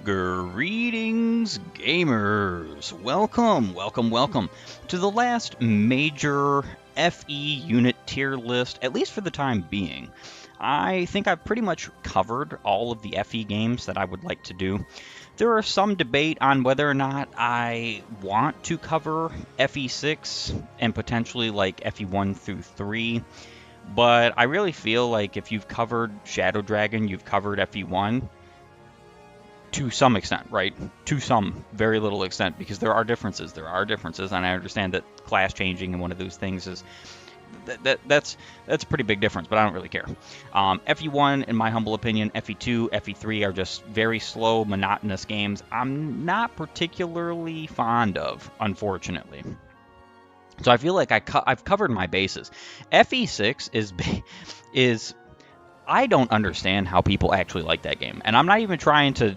Greetings, gamers! Welcome to the last major FE unit tier list, at least for the time being. I think I've pretty much covered all of the FE games that I would like to do. There are some debate on whether or not I want to cover FE6 and potentially like FE1 through 3, but I really feel like if you've covered Shadow Dragon, you've covered FE1 to some extent, right? To some very little extent, because there are differences. And I understand that class changing and one of those things is that's a pretty big difference, but I don't really care. FE1, in my humble opinion, FE2, FE3 are just very slow, monotonous games I'm not particularly fond of, unfortunately. So I feel like I've covered my bases. FE6 is I don't understand how people actually like that game, and I'm not even trying to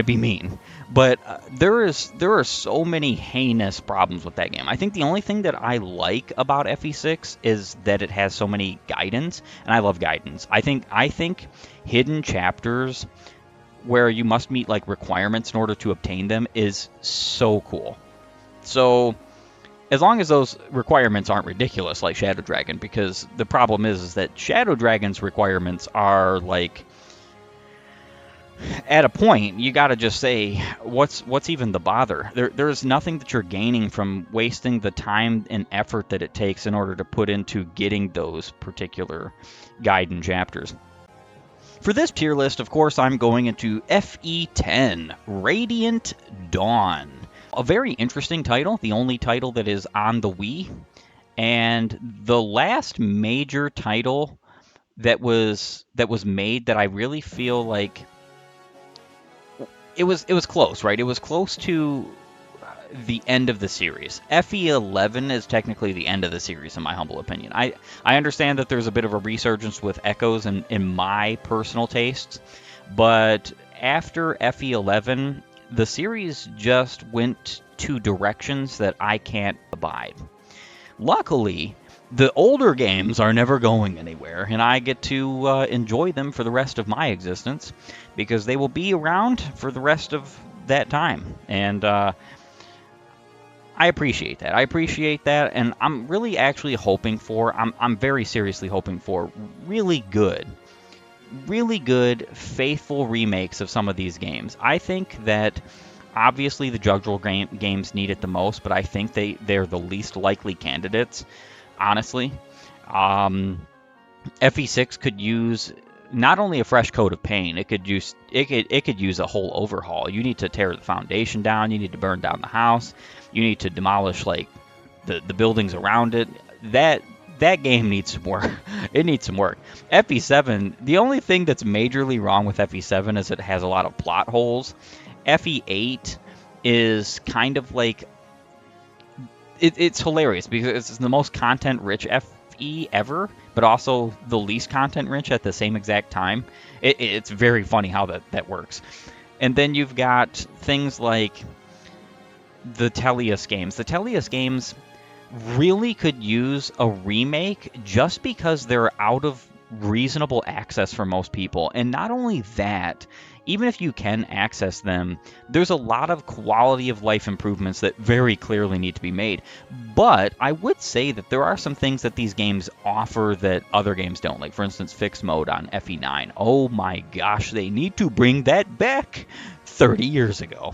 be mean, but there are so many heinous problems with that game. I think the only thing that I like about FE6 is that it has so many guidance, and I love guidance. I think hidden chapters where you must meet like requirements in order to obtain them is so cool. So as long as those requirements aren't ridiculous like Shadow Dragon, because the problem is that Shadow Dragon's requirements are like, at a point, you got to just say, what's even the bother? There's nothing that you're gaining from wasting the time and effort that it takes in order to put into getting those particular guidance chapters. For this tier list, of course, I'm going into FE10, Radiant Dawn. A very interesting title, the only title that is on the Wii, and the last major title that was made that I really feel like it was close, right? It was close to the end of the series. FE11 is technically the end of the series, in my humble opinion. I understand that there's a bit of a resurgence with Echoes in my personal tastes, but after FE11, the series just went two directions that I can't abide. Luckily, the older games are never going anywhere, and I get to enjoy them for the rest of my existence, because they will be around for the rest of that time. And I appreciate that. And I'm really actually hoping for, I'm very seriously hoping for really good, faithful remakes of some of these games. I think that obviously the Jugdral games need it the most, but I think they're the least likely candidates, honestly. FE6 could use not only a fresh coat of paint, it could use a whole overhaul. You need to tear the foundation down, you need to burn down the house, you need to demolish like the buildings around it. That game needs some work. It needs some work. FE7, the only thing that's majorly wrong with FE7 is it has a lot of plot holes. FE8 is kind of like, it's hilarious because it's the most content-rich FE ever, but also the least content-rich at the same exact time. It's very funny how that works. And then you've got things like the Tellius games. The Tellius games really could use a remake just because they're out of reasonable access for most people. And not only that, even if you can access them, there's a lot of quality of life improvements that very clearly need to be made. But I would say that there are some things that these games offer that other games don't. Like, for instance, fixed mode on FE9. Oh my gosh, they need to bring that back 30 years ago.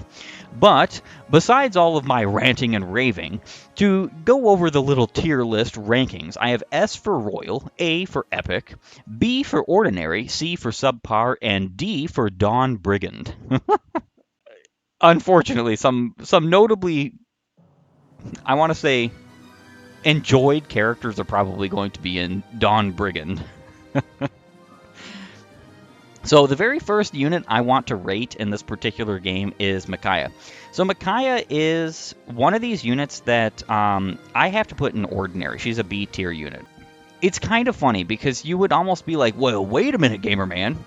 But besides all of my ranting and raving, to go over the little tier list rankings, I have S for Royal, A for Epic, B for Ordinary, C for Subpar, and D for Dawn Brigand. Unfortunately, some notably, I want to say, enjoyed characters are probably going to be in Dawn Brigand. So the very first unit I want to rate in this particular game is Micaiah. So Micaiah is one of these units that I have to put in Ordinary. She's a B tier unit. It's kind of funny because you would almost be like, well, wait a minute, Gamerman.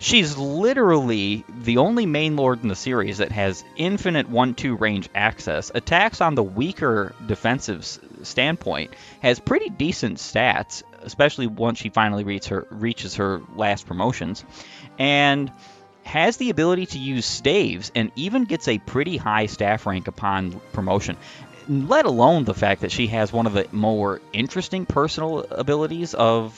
She's literally the only main lord in the series that has infinite 1-2 range access, attacks on the weaker defensive standpoint, has pretty decent stats, especially once she finally reaches her last promotions, and has the ability to use staves, and even gets a pretty high staff rank upon promotion. Let alone the fact that she has one of the more interesting personal abilities or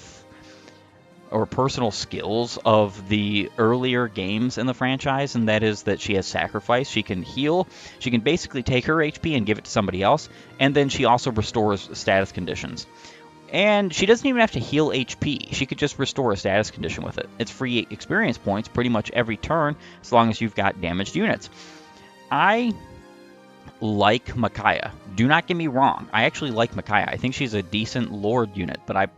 personal skills of the earlier games in the franchise, and that is that she has sacrifice. She can heal. She can basically take her HP and give it to somebody else, and then she also restores status conditions. And she doesn't even have to heal HP. She could just restore a status condition with it. It's free experience points pretty much every turn as long as you've got damaged units. I like Micaiah. Do not get me wrong. I actually like Micaiah. I think she's a decent Lord unit, but I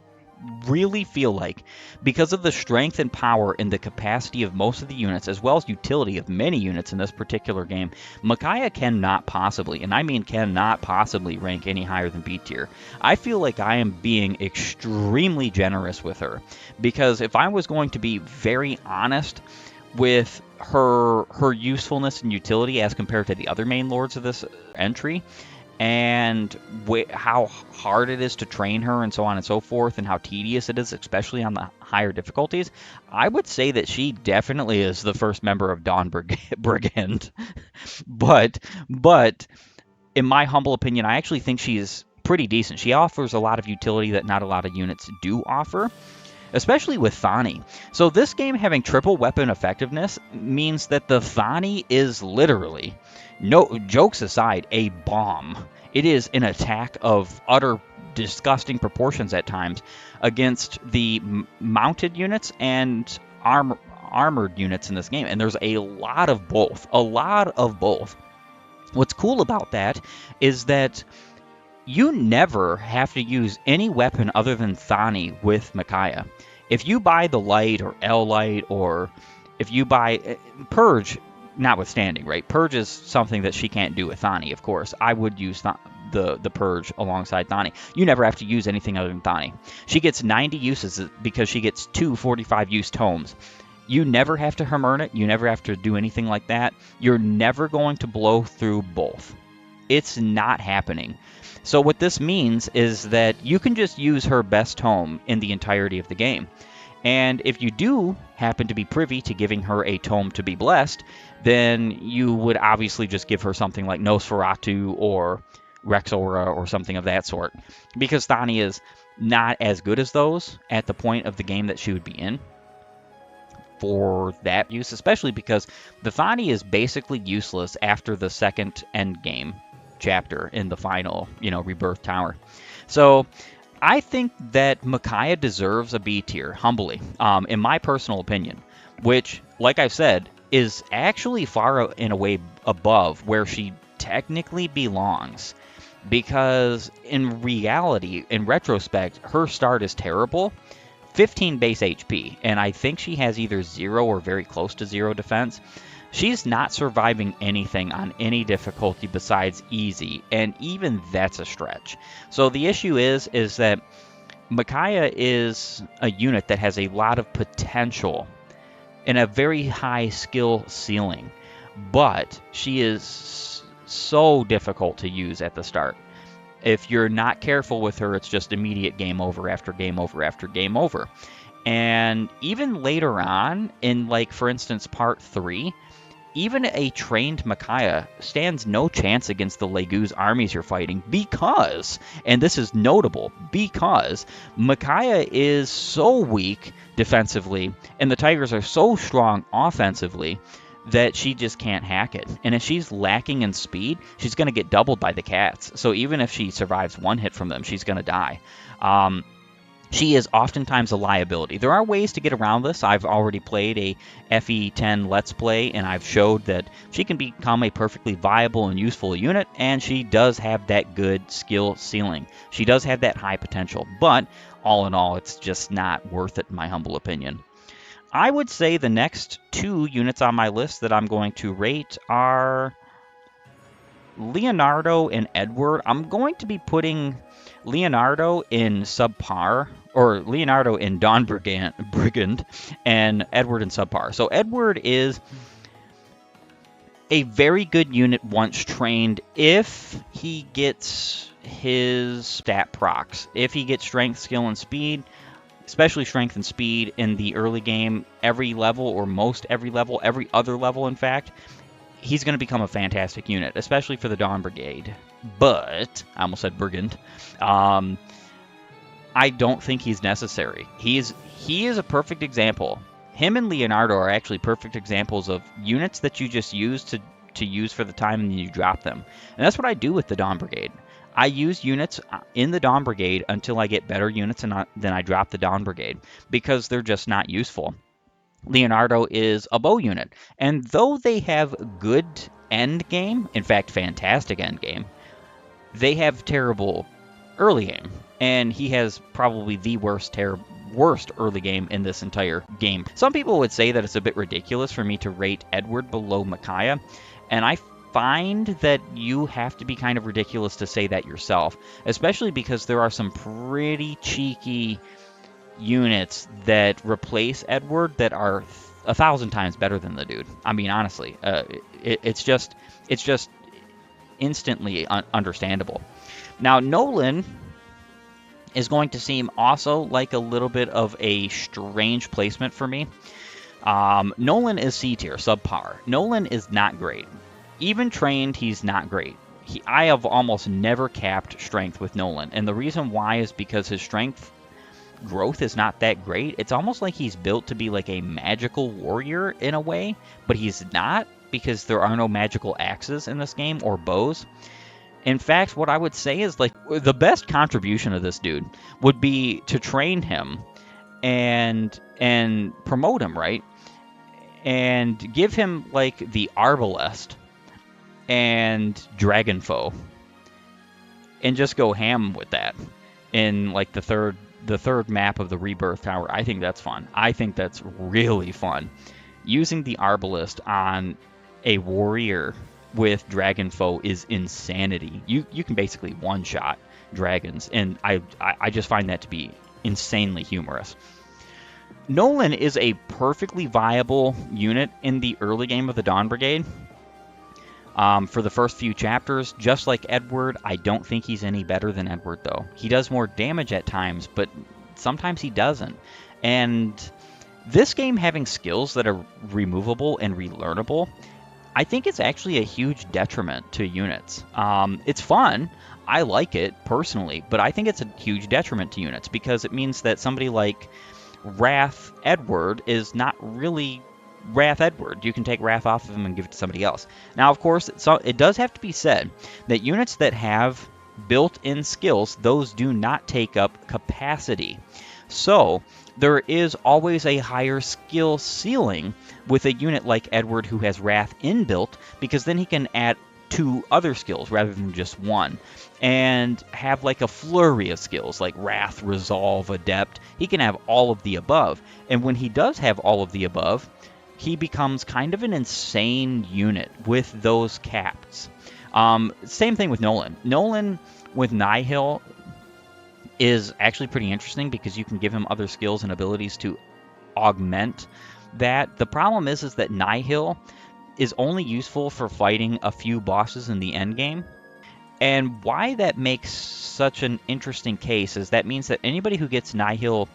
really feel like because of the strength and power and the capacity of most of the units, as well as utility of many units in this particular game, Micaiah cannot possibly, and I mean cannot possibly, rank any higher than B tier. I feel like I am being extremely generous with her, because if I was going to be very honest with her usefulness and utility as compared to the other main lords of this entry, and how hard it is to train her and so on and so forth, and how tedious it is, especially on the higher difficulties, I would say that she definitely is the first member of Dawn Brigand. but in my humble opinion, I actually think she is pretty decent. She offers a lot of utility that not a lot of units do offer, especially with Thani. So this game having triple weapon effectiveness means that the Thani is literally, no jokes aside, a bomb. It is an attack of utter disgusting proportions at times against the mounted units and armored units in this game, and there's a lot of both. What's cool about that is that you never have to use any weapon other than Thani with Micaiah. If you buy the Light or L-Light, or if you buy Purge, notwithstanding, right? Purge is something that she can't do with Thani, of course. I would use the Purge alongside Thani. You never have to use anything other than Thani. She gets 90 uses because she gets 2 45-use tomes. You never have to Hammer it. You never have to do anything like that. You're never going to blow through both. It's not happening. So what this means is that you can just use her best tome in the entirety of the game. And if you do happen to be privy to giving her a tome to be blessed, then you would obviously just give her something like Nosferatu or Rexaura or something of that sort, because Thani is not as good as those at the point of the game that she would be in for that use, especially because the Thani is basically useless after the second end game chapter in the final, Rebirth Tower. So I think that Micaiah deserves a B tier, humbly, in my personal opinion, which, like I've said, is actually far and away above where she technically belongs, because in reality, in retrospect, her start is terrible. 15 base HP, and I think she has either 0 or very close to 0 defense. She's not surviving anything on any difficulty besides easy, and even that's a stretch. So the issue is that Micaiah is a unit that has a lot of potential and a very high skill ceiling, but she is so difficult to use at the start. If you're not careful with her, it's just immediate game over after game over after game over. And even later on, in, like, for instance, part 3, even a trained Micaiah stands no chance against the Legu's armies you're fighting, because, and this is notable, because Micaiah is so weak defensively and the Tigers are so strong offensively that she just can't hack it. And if she's lacking in speed, she's going to get doubled by the cats. So even if she survives one hit from them, she's going to die. She is oftentimes a liability. There are ways to get around this. I've already played a FE10 Let's Play, and I've showed that she can become a perfectly viable and useful unit, and she does have that good skill ceiling. She does have that high potential, but all in all, it's just not worth it in my humble opinion. I would say the next 2 units on my list that I'm going to rate are Leonardo and Edward. I'm going to be putting Leonardo in subpar, or Leonardo in Dawn Brigand, and Edward in subpar. So Edward is a very good unit once trained if he gets his stat procs. If he gets strength, skill, and speed, especially strength and speed in the early game, every level, or most every level, every other level, in fact, he's going to become a fantastic unit, especially for the Dawn Brigade. But, I almost said Brigand, I don't think he's necessary. He is a perfect example. Him and Leonardo are actually perfect examples of units that you just use to use for the time and then you drop them. And that's what I do with the Dawn Brigade. I use units in the Dawn Brigade until I get better units and then I drop the Dawn Brigade because they're just not useful. Leonardo is a bow unit, and though they have good end game, in fact fantastic end game, they have terrible early game, and he has probably the worst early game in this entire game. Some people would say that it's a bit ridiculous for me to rate Edward below Micaiah, and I find that you have to be kind of ridiculous to say that yourself, especially because there are some pretty cheeky units that replace Edward that are 1,000 times better than the dude. I mean, honestly, it's just instantly understandable. Now, Nolan is going to seem also like a little bit of a strange placement for me. Nolan is C tier, subpar. Nolan is not great. Even trained, he's not great. I have almost never capped strength with Nolan, and the reason why is because his strength growth is not that great. It's almost like he's built to be like a magical warrior in a way, but he's not because there are no magical axes in this game or bows. In fact, what I would say is like the best contribution of this dude would be to train him and promote him, right? And give him like the Arbalest and Dragonfoe and just go ham with that in like the third map of the Rebirth Tower. I think that's fun. I think that's really fun. Using the Arbalest on a warrior with Dragonfoe is insanity. You can basically one-shot dragons, and I just find that to be insanely humorous. Nolan is a perfectly viable unit in the early game of the Dawn Brigade. For the first few chapters, just like Edward, I don't think he's any better than Edward, though. He does more damage at times, but sometimes he doesn't. And this game having skills that are removable and relearnable, I think it's actually a huge detriment to units. It's fun. I like it, personally, but I think it's a huge detriment to units because it means that somebody like Wrath Edward is not really Wrath Edward. You can take Wrath off of him and give it to somebody else. Now, of course, it does have to be said that units that have built-in skills, those do not take up capacity. So there is always a higher skill ceiling with a unit like Edward who has Wrath inbuilt, because then he can add 2 other skills rather than just 1, and have like a flurry of skills like Wrath, Resolve, Adept. He can have all of the above, and when he does have all of the above, he becomes kind of an insane unit with those caps. Same thing with Nolan. Nolan with Nihil is actually pretty interesting because you can give him other skills and abilities to augment that. The problem is that Nihil is only useful for fighting a few bosses in the end game. And why that makes such an interesting case is that means that anybody who gets Nihil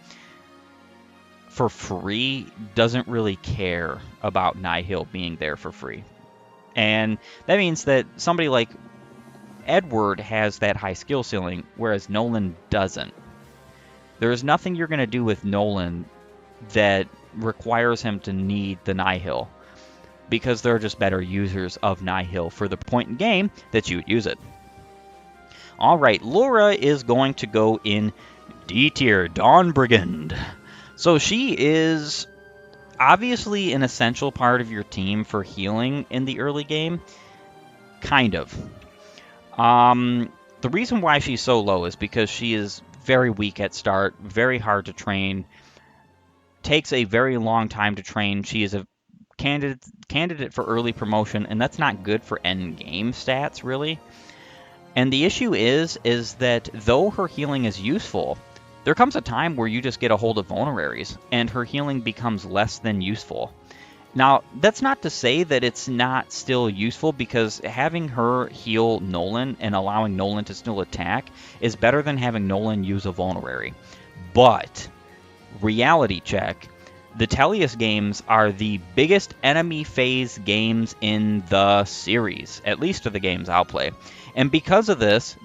for free doesn't really care about Nihil being there for free. And that means that somebody like Edward has that high skill ceiling, whereas Nolan doesn't. There is nothing you're going to do with Nolan that requires him to need the Nihil, because there are just better users of Nihil for the point in game that you would use it. Alright, Laura is going to go in D tier, Dawn Brigand. So she is obviously an essential part of your team for healing in the early game. Kind of. The reason why she's so low is because she is very weak at start, very hard to train, takes a very long time to train. She is a candidate for early promotion, and that's not good for end game stats, really. And the issue is that though her healing is useful, there comes a time where you just get a hold of vulneraries, and her healing becomes less than useful. Now, that's not to say that it's not still useful, because having her heal Nolan and allowing Nolan to still attack is better than having Nolan use a vulnerary. But reality check. The Tellius games are the biggest enemy phase games in the series, at least of the games I'll play. And because of this,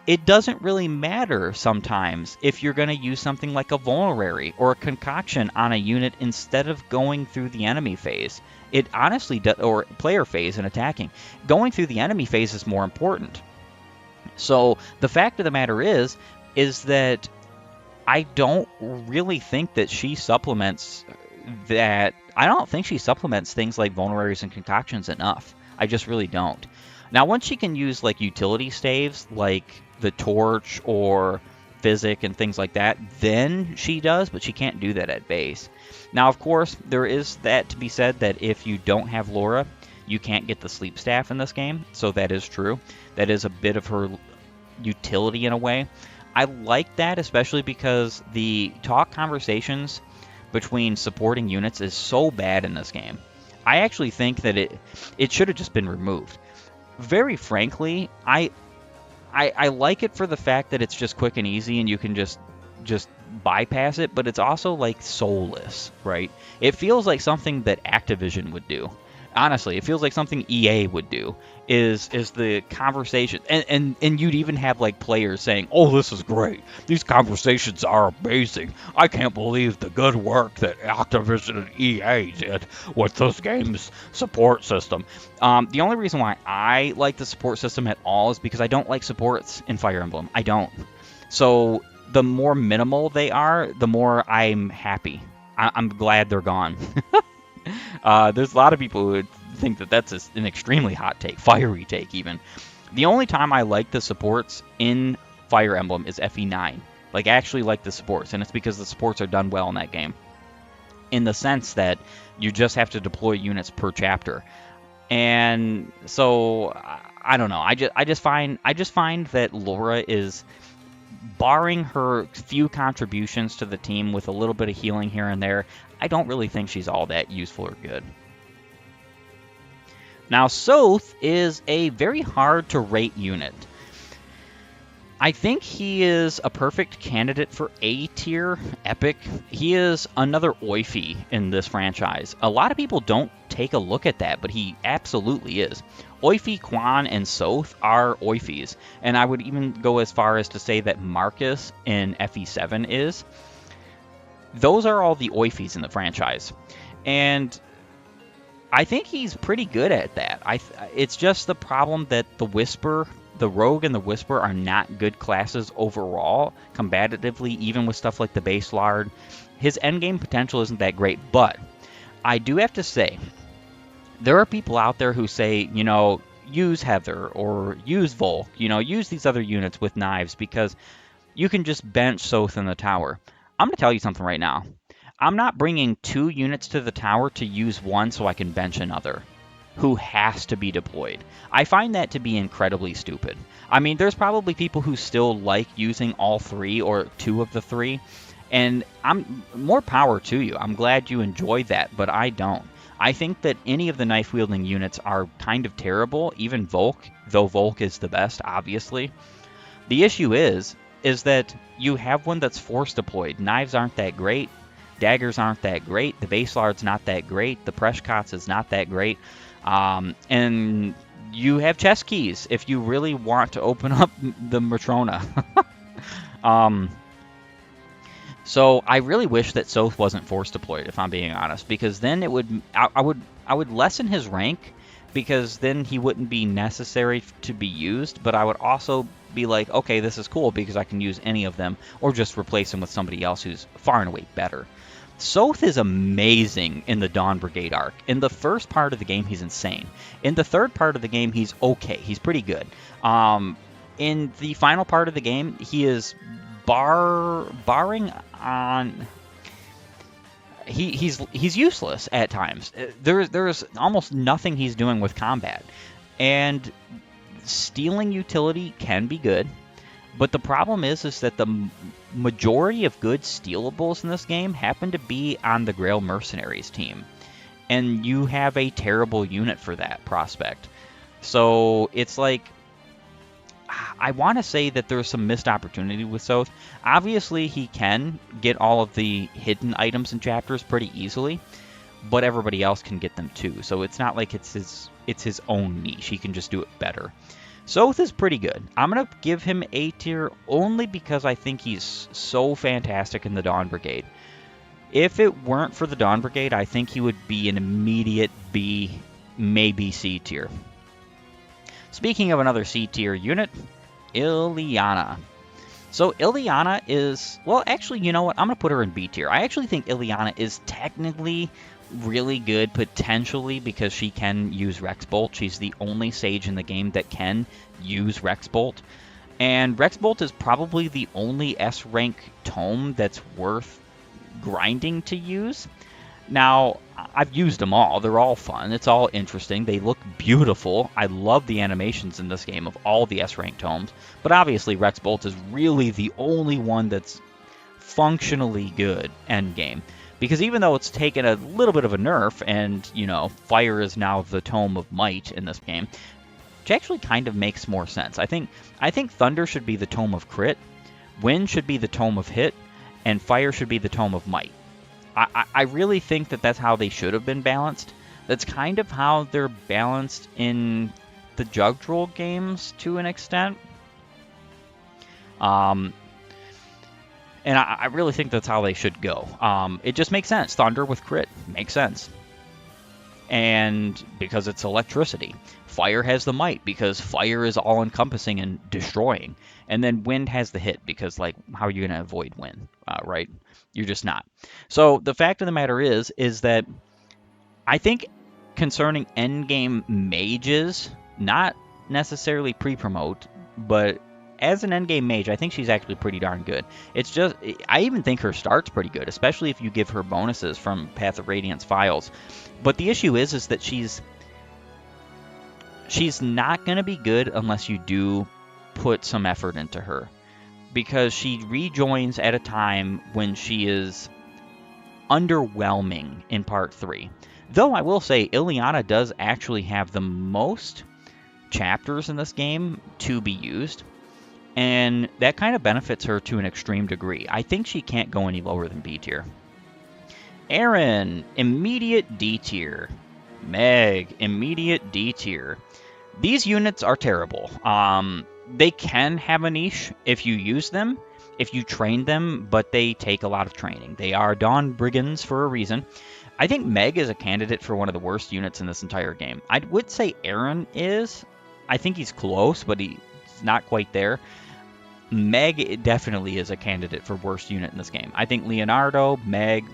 it doesn't really matter sometimes if you're going to use something like a vulnerary or a concoction on a unit instead of going through the enemy phase. It honestly does, or player phase and attacking. Going through the enemy phase is more important. So the fact of the matter is that I don't really think that she supplements that. I don't think she supplements things like vulneraries and concoctions enough. I just really don't. Now, once she can use like utility staves like the torch or physic and things like that, then she does, but she can't do that at base. Now, of course, there is that to be said that if you don't have Laura, you can't get the sleep staff in this game, so that is true. That is a bit of her utility in a way. I like that, especially because the talk conversations between supporting units is so bad in this game. I actually think that it should have just been removed. Very frankly, I like it for the fact that it's just quick and easy and you can just bypass it, but it's also like soulless, right? It feels like something that Activision would do. Honestly, it feels like something EA would do, is the conversation. And you'd even have like players saying, oh, this is great. These conversations are amazing. I can't believe the good work that Activision and EA did with this game's support system. The only reason why I like the support system at all is because I don't like supports in Fire Emblem. I don't. So the more minimal they are, the more I'm happy. I'm glad they're gone. There's a lot of people who would think that that's an extremely hot take, fiery take even. The only time I like the supports in Fire Emblem is FE9. Like, I actually like the supports, and it's because the supports are done well in that game. In the sense that you just have to deploy units per chapter. And so, I don't know. I just find that Laura is, barring her few contributions to the team with a little bit of healing here and there, I don't really think she's all that useful or good. Now, Soth is a very hard to rate unit. I think he is a perfect candidate for A tier epic. He is another Oifi in this franchise. A lot of people don't take a look at that, but he absolutely is. Oifi, Quan, and Soth are Oifis, and I would even go as far as to say that Marcus in FE7 is. Those are all the Oifis in the franchise, and I think he's pretty good at that. It's just the problem that the Whisper, the Rogue and the Whisper are not good classes overall, combatively, even with stuff like the Base Lard. His endgame potential isn't that great, but I do have to say, there are people out there who say, you know, use Heather or use Volk, you know, use these other units with knives because you can just bench Soth in the tower. I'm going to tell you something right now. I'm not bringing 2 units to the tower to use one so I can bench another who has to be deployed. I find that to be incredibly stupid. I mean, there's probably people who still like using all 3 or 2 of the 3, and I'm more power to you. I'm glad you enjoy that, but I don't. I think that any of the knife-wielding units are kind of terrible, even Volk, though Volk is the best, obviously. The issue is that you have one that's force deployed. Knives aren't that great. Daggers aren't that great. The Base Lard's not that great. The Preshkots is not that great. And you have chest keys if you really want to open up the Matrona. So I really wish that Soth wasn't force deployed, if I'm being honest, because then I would lessen his rank, because then he wouldn't be necessary to be used, but I would also be like, okay, this is cool because I can use any of them, or just replace him with somebody else who's far and away better. Soth is amazing in the Dawn Brigade arc. In the first part of the game, he's insane. In the third part of the game, he's okay. He's pretty good. In the final part of the game, he is barring on... He's useless at times. There's almost nothing he's doing with combat. And stealing utility can be good. But the problem is that the majority of good stealables in this game happen to be on the Grail Mercenaries team. And you have a terrible unit for that prospect. So it's like, I want to say that there's some missed opportunity with Soth. Obviously, he can get all of the hidden items and chapters pretty easily, but everybody else can get them too. So it's not like it's his own niche. He can just do it better. Soth is pretty good. I'm going to give him A tier only because I think he's so fantastic in the Dawn Brigade. If it weren't for the Dawn Brigade, I think he would be an immediate B, maybe C tier. Speaking of another C tier unit, Ileana. So Ileana is, well, actually, you know what? I'm going to put her in B tier. I actually think Ileana is technically really good, potentially, because she can use Rex Bolt. She's the only Sage in the game that can use Rex Bolt. And Rex Bolt is probably the only S rank tome that's worth grinding to use. Now, I've used them all. They're all fun. It's all interesting. They look beautiful. I love the animations in this game of all the S-rank tomes. But obviously, Rex Bolt is really the only one that's functionally good endgame. Because even though it's taken a little bit of a nerf, and, you know, Fire is now the Tome of Might in this game, which actually kind of makes more sense. I think Thunder should be the Tome of Crit, Wind should be the Tome of Hit, and Fire should be the Tome of Might. I really think that that's how they should have been balanced. That's kind of how they're balanced in the Jugdral games to an extent. And I really think that's how they should go. It just makes sense. Thunder with crit makes sense. And because it's electricity. Fire has the might because fire is all-encompassing and destroying. And then wind has the hit because, like, how are you going to avoid wind, right? You're just not. So the fact of the matter is that I think concerning endgame mages, not necessarily pre-promote, but as an endgame mage, I think she's actually pretty darn good. It's just, I even think her start's pretty good, especially if you give her bonuses from Path of Radiance files. But the issue is that she's not going to be good unless you do put some effort into her. Because she rejoins at a time when she is underwhelming in Part 3. Though I will say, Ileana does actually have the most chapters in this game to be used. And that kind of benefits her to an extreme degree. I think she can't go any lower than B tier. Aaron, immediate D tier. Meg, immediate D tier. These units are terrible. They can have a niche if you use them, if you train them, but they take a lot of training. They are Dawn Brigands for a reason. I think Meg is a candidate for one of the worst units in this entire game. I would say Aaron is. I think he's close, but he's not quite there. Meg definitely is a candidate for worst unit in this game. I think Leonardo, Meg,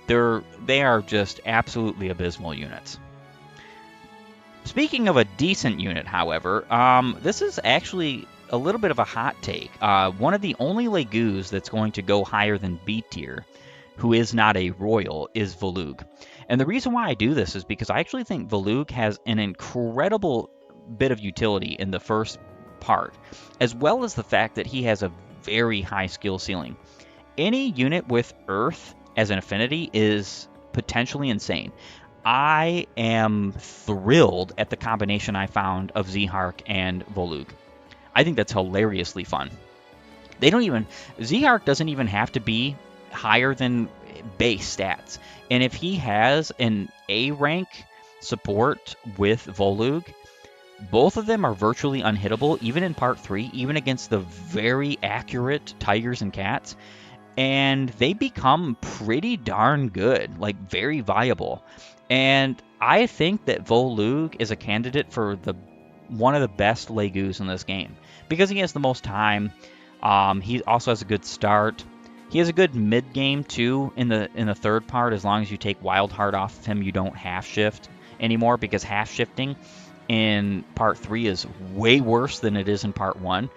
they are just absolutely abysmal units. Speaking of a decent unit, however, this is actually a little bit of a hot take. One of the only Legus that's going to go higher than B tier, who is not a royal, is Volug. And the reason why I do this is because I actually think Volug has an incredible bit of utility in the first part, as well as the fact that he has a very high skill ceiling. Any unit with Earth as an affinity is potentially insane. I am thrilled at the combination I found of Zehark and Volug. I think that's hilariously fun. Zehark doesn't even have to be higher than base stats. And if he has an A rank support with Volug, both of them are virtually unhittable, even in Part 3, even against the very accurate Tigers and Cats. And they become pretty darn good, like very viable. And I think that Volug is a candidate for one of the best Legus in this game. Because he has the most time, he also has a good start. He has a good mid-game, too, in the third part. As long as you take Wild Heart off of him, you don't half-shift anymore. Because half-shifting in Part 3 is way worse than it is in Part 1.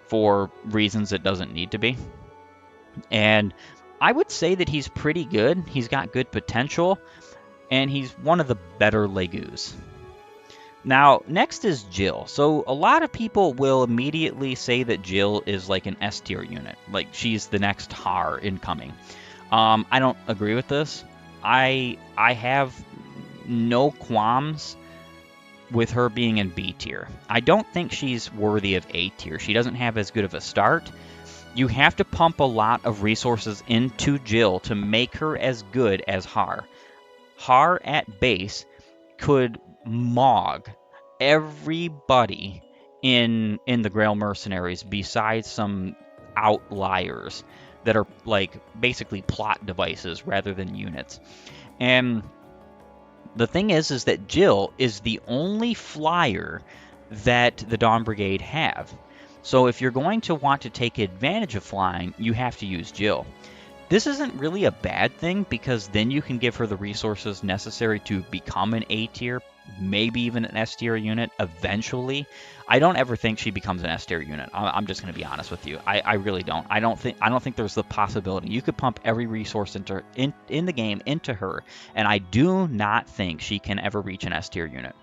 For reasons it doesn't need to be. And I would say that he's pretty good. He's got good potential. And he's one of the better Legus. Now, next is Jill. So a lot of people will immediately say that Jill is like an S tier unit. Like she's the next Har incoming. I don't agree with this. I have no qualms with her being in B tier. I don't think she's worthy of A tier. She doesn't have as good of a start. You have to pump a lot of resources into Jill to make her as good as Har. Har at base could mog everybody in the Grail Mercenaries besides some outliers that are like basically plot devices rather than units. And the thing is that Jill is the only flyer that the Dawn Brigade have. So if you're going to want to take advantage of flying, you have to use Jill. This isn't really a bad thing because then you can give her the resources necessary to become an A tier, maybe even an S tier unit eventually. I don't ever think she becomes an S tier unit. I'm just going to be honest with you. I really don't. I don't think there's the possibility. You could pump every resource in the game into her, and I do not think she can ever reach an S tier unit.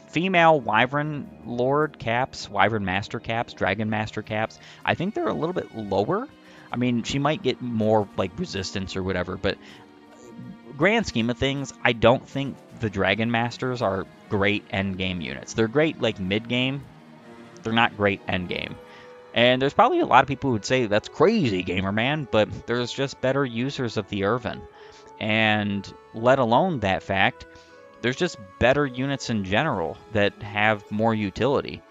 Female Wyvern Lord caps, Wyvern Master caps, Dragon Master caps, I think they're a little bit lower. I mean, she might get more like resistance or whatever, but grand scheme of things, I don't think the Dragon Masters are great end game units. They're great like mid game. They're not great end game. And there's probably a lot of people who would say that's crazy, Gamerman, but there's just better users of the Irvin. And let alone that fact, there's just better units in general that have more utility,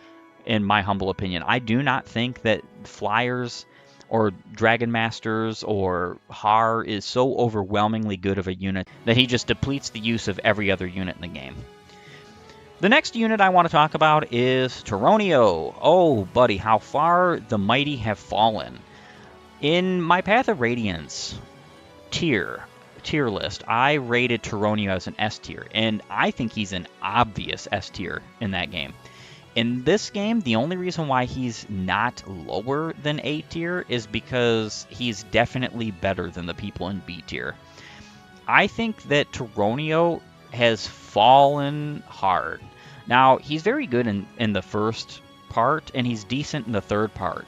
in my humble opinion. I do not think that Flyers or Dragon Masters or Har is so overwhelmingly good of a unit that he just depletes the use of every other unit in the game. The next unit I want to talk about is Tyronio. Oh, buddy, how far the mighty have fallen. In my Path of Radiance tier list, I rated Tyronio as an S tier, and I think he's an obvious S tier in that game. In this game, the only reason why he's not lower than A tier is because he's definitely better than the people in B tier. I think that Tyronio has fallen hard. Now, he's very good in the first part, and he's decent in the third part.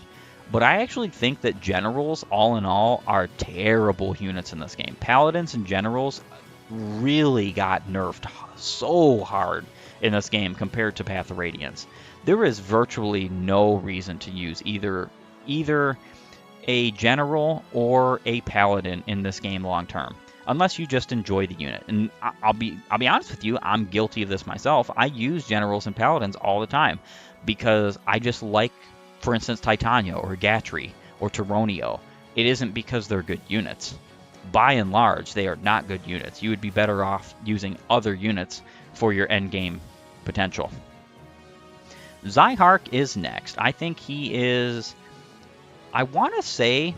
But I actually think that Generals, all in all, are terrible units in this game. Paladins and Generals really got nerfed so hard in this game compared to Path of Radiance. There is virtually no reason to use either a General or a Paladin in this game long term, unless you just enjoy the unit. And I'll be honest with you, I'm guilty of this myself. I use Generals and Paladins all the time because I just like, for instance, Titania or Gatry or Tyronio. It isn't because they're good units. By and large, they are not good units. You would be better off using other units for your end game potential. Zyhark is next. I think he is... I want to say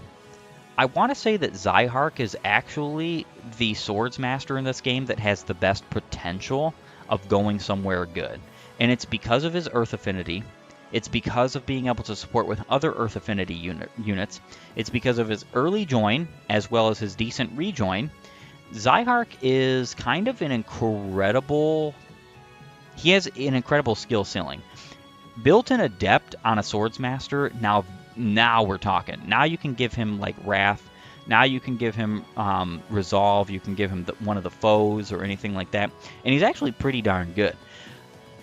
that Zyhark is actually the swords master in this game that has the best potential of going somewhere good. And it's because of his Earth Affinity. It's because of being able to support with other Earth Affinity units. It's because of his early join, as well as his decent rejoin. Zyhark is kind of an incredible... He has an incredible skill ceiling. Built-in Adept on a Swordsmaster, now we're talking. Now you can give him, like, Wrath. Now you can give him Resolve. You can give him one of the foes or anything like that. And he's actually pretty darn good.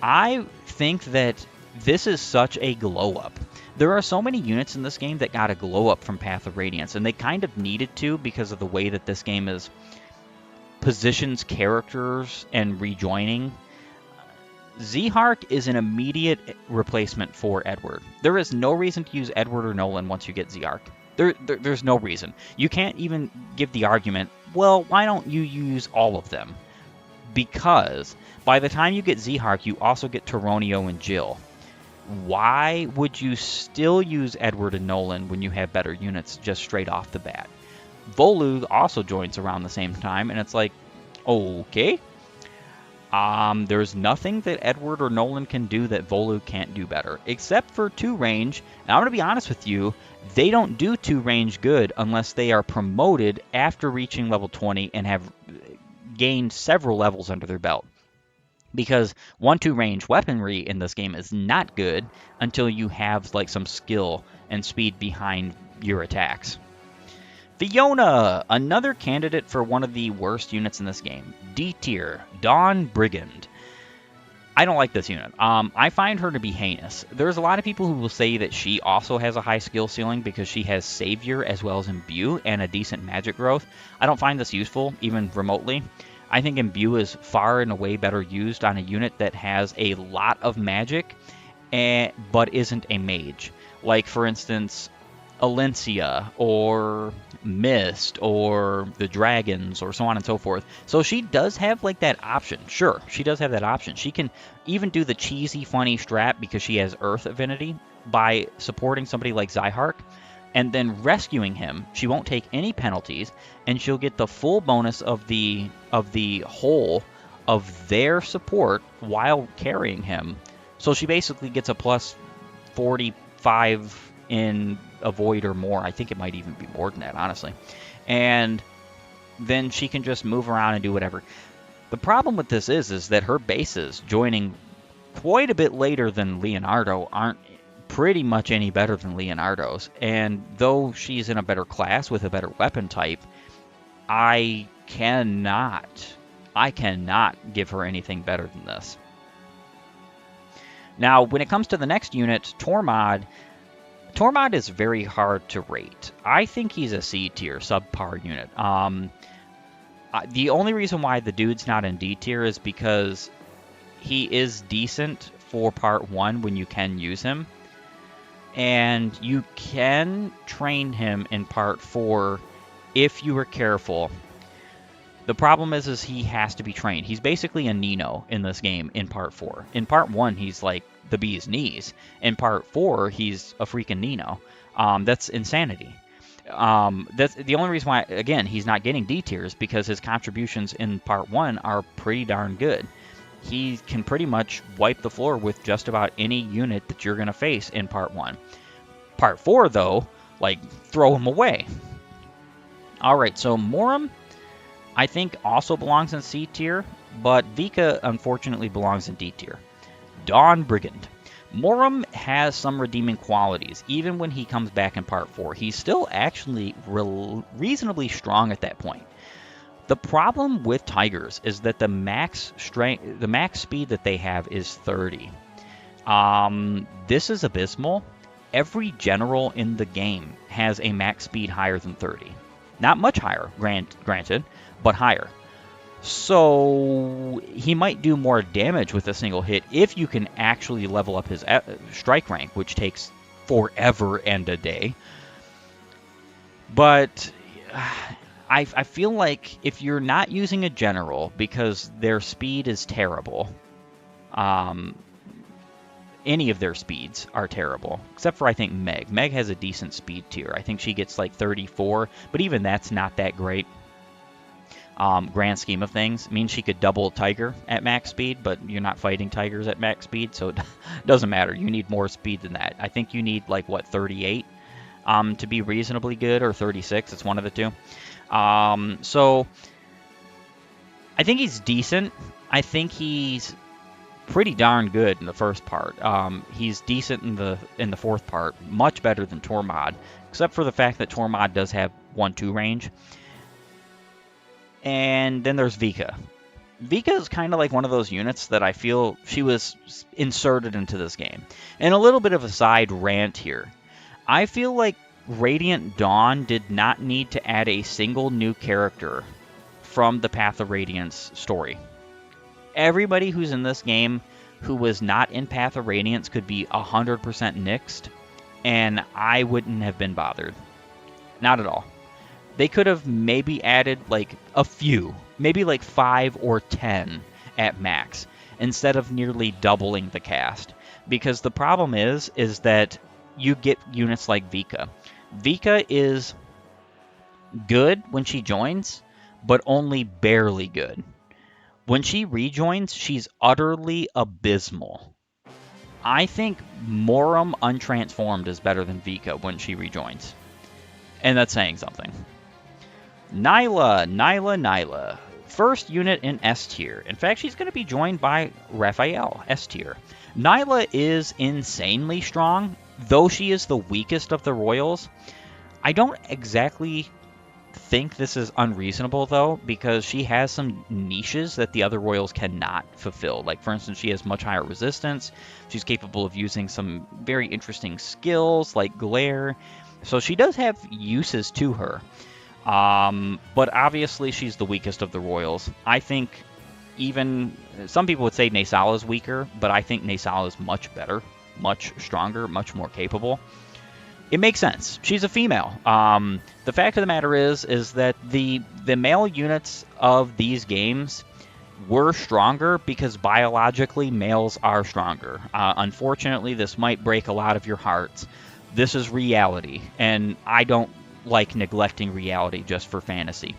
I think that this is such a glow-up. There are so many units in this game that got a glow-up from Path of Radiance, and they kind of needed to because of the way that this game is positions characters and rejoining. Zyhark is an immediate replacement for Edward. There is no reason to use Edward or Nolan once you get Zyhark. There's no reason. You can't even give the argument, well, why don't you use all of them? Because by the time you get Zyhark, you also get Tyronio and Jill. Why would you still use Edward and Nolan when you have better units just straight off the bat? Volug also joins around the same time, and it's like, okay. There's nothing that Edward or Nolan can do that Volug can't do better, except for 2 range. And I'm going to be honest with you, they don't do 2 range good unless they are promoted after reaching level 20 and have gained several levels under their belt. Because 1-2 range weaponry in this game is not good until you have like some skill and speed behind your attacks. Fiona, another candidate for one of the worst units in this game. D tier, Dawn Brigand. I don't like this unit. I find her to be heinous. There's a lot of people who will say that she also has a high skill ceiling because she has Savior as well as Imbue and a decent magic growth. I don't find this useful, even remotely. I think Imbue is far and away better used on a unit that has a lot of magic, but isn't a mage. Like, for instance, Alencia or Mist or the Dragons or so on and so forth. So she does have like that option. Sure, she does have that option. She can even do the cheesy, funny strat because she has Earth Affinity by supporting somebody like Zyhark and then rescuing him. She won't take any penalties and she'll get the full bonus of the whole of their support while carrying him. So she basically gets a plus 45 in avoid or more. I think it might even be more than that, honestly. And then she can just move around and do whatever. The problem with this is that her bases, joining quite a bit later than Leonardo, aren't pretty much any better than Leonardo's. And though she's in a better class with a better weapon type, I cannot give her anything better than this. Now, when it comes to the next unit, Tormod is very hard to rate. I think he's a C tier, subpar unit. The only reason why the dude's not in D tier is because he is decent for part 1 when you can use him. And you can train him in part 4 if you are careful. The problem is he has to be trained. He's basically a Nino in this game in part 4. In part 1, he's like the bee's knees. In part 4, he's a freaking Nino. That's insanity. That's the only reason why, again, he's not getting D tiers because his contributions in part 1 are pretty darn good. He can pretty much wipe the floor with just about any unit that you're going to face in part 1. Part 4, though, like, throw him away. Alright, so Moram, I think, also belongs in C tier, but Vika, unfortunately, belongs in D tier. Dawn Brigand. Moram has some redeeming qualities, even when he comes back in part 4. He's still actually reasonably strong at that point. The problem with Tigers is that the max speed that they have is 30. This is abysmal. Every general in the game has a max speed higher than 30. Not much higher, granted, but higher. So he might do more damage with a single hit if you can actually level up his strike rank, which takes forever and a day. But I feel like if you're not using a general because their speed is terrible, any of their speeds are terrible, except for I think Meg. Meg has a decent speed tier. I think she gets like 34, but even that's not that great. Grand scheme of things. Means she could double Tiger at max speed, but you're not fighting Tigers at max speed, so it doesn't matter. You need more speed than that. I think you need like, what, 38 to be reasonably good, or 36. It's one of the two. So I think he's decent. I think he's pretty darn good in the first part. He's decent in the fourth part, much better than Tormod, except for the fact that Tormod does have 1-2 range. And then there's Vika. Vika is kind of like one of those units that I feel she was inserted into this game. And a little bit of a side rant here. I feel like Radiant Dawn did not need to add a single new character from the Path of Radiance story. Everybody who's in this game who was not in Path of Radiance could be 100% nixed, and I wouldn't have been bothered. Not at all. They could have maybe added like a few, maybe like 5 or 10 at max, instead of nearly doubling the cast. Because the problem is that you get units like Vika. Vika is good when she joins, but only barely good. When she rejoins, she's utterly abysmal. I think Moram untransformed is better than Vika when she rejoins. And that's saying something. Nyla. First unit in S tier. In fact, she's going to be joined by Raphael, S tier. Nyla is insanely strong, though she is the weakest of the royals. I don't exactly think this is unreasonable, though, because she has some niches that the other royals cannot fulfill. Like, for instance, she has much higher resistance. She's capable of using some very interesting skills like glare. So she does have uses to her. But obviously, she's the weakest of the royals. I think even some people would say Naysala is weaker, but I think Naysala is much better, much stronger, much more capable. It makes sense. She's a female. The fact of the matter is that the male units of these games were stronger because biologically males are stronger. Unfortunately, this might break a lot of your hearts. This is reality, and I don't like neglecting reality just for fantasy.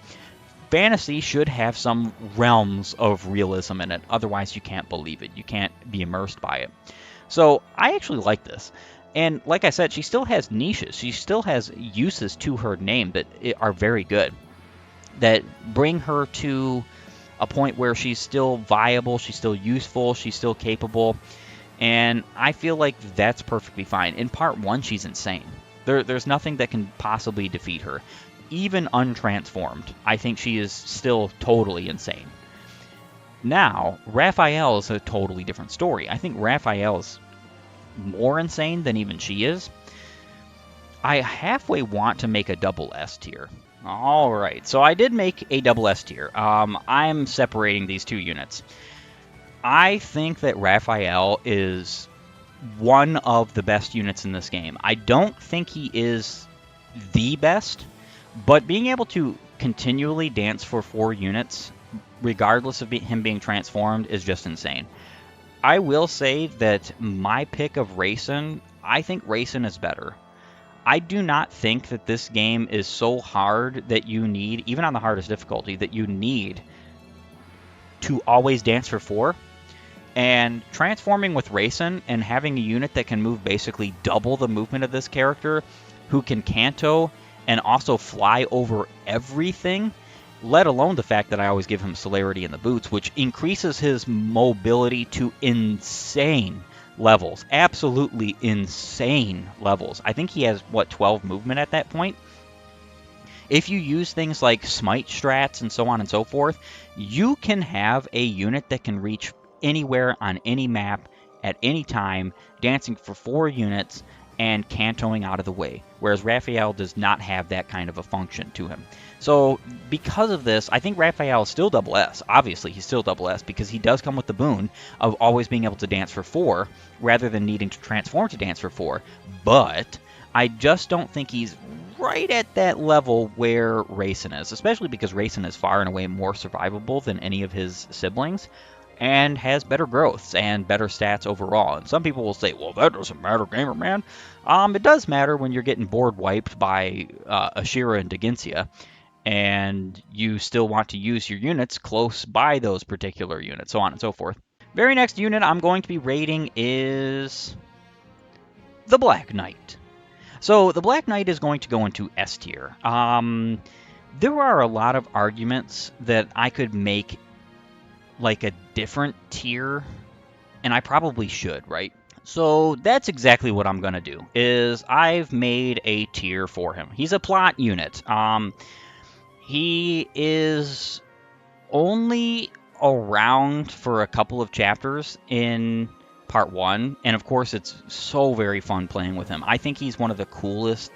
Fantasy should have some realms of realism in it. Otherwise, you can't believe it. You can't be immersed by it. So I actually like this. And like I said, she still has niches. She still has uses to her name that are very good, that bring her to a point where she's still viable, she's still useful, she's still capable. And I feel like that's perfectly fine. In part 1, she's insane. There's nothing that can possibly defeat her. Even untransformed, I think she is still totally insane. Now, Raphael is a totally different story. I think Raphael's more insane than even she is. I halfway want to make a double S tier. All right, so I did make a double S tier. I'm separating these two units. I think that Raphael is one of the best units in this game. I don't think he is the best, but being able to continually dance for 4 units, regardless of him being transformed, is just insane. I will say that my pick of Raisin, I think Raisin is better. I do not think that this game is so hard that you need, even on the hardest difficulty, that you need to always dance for 4. And transforming with Raisin and having a unit that can move basically double the movement of this character, who can Canto and also fly over everything, let alone the fact that I always give him celerity in the boots, which increases his mobility to insane levels. Absolutely insane levels. I think he has, 12 movement at that point? If you use things like smite strats and so on and so forth, you can have a unit that can reach anywhere on any map at any time, dancing for 4 units and cantoing out of the way, whereas Raphael does not have that kind of a function to him. So because of this, I think Raphael is still double S. Obviously, he's still double S because he does come with the boon of always being able to dance for 4 rather than needing to transform to dance for 4. But I just don't think he's right at that level where Raisin is, especially because Raisin is far and away more survivable than any of his siblings and has better growths and better stats overall. And some people will say, well, that doesn't matter, Gamerman. It does matter when you're getting board wiped by Ashira and Deginsia, and you still want to use your units close by those particular units, so on and so forth. Very next unit I'm going to be rating is the Black Knight. So the Black Knight is going to go into S tier. There are a lot of arguments that I could make like a different tier, and I probably should, right? So that's exactly what I'm gonna do, is I've made a tier for him. He's a plot unit. He is only around for a couple of chapters in part 1, and of course it's so very fun playing with him. I think he's one of the coolest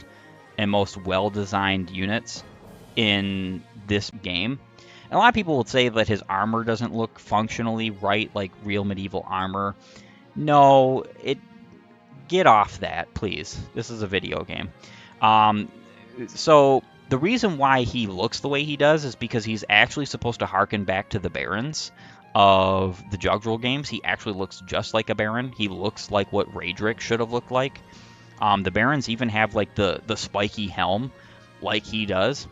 and most well-designed units in this game. And a lot of people would say that his armor doesn't look functionally right, like real medieval armor. No, get off that, please. This is a video game. So the reason why he looks the way he does is because he's actually supposed to harken back to the Barons of the Jugdral games. He actually looks just like a Baron. He looks like what Raedric should have looked like. The Barons even have like the spiky helm like he does.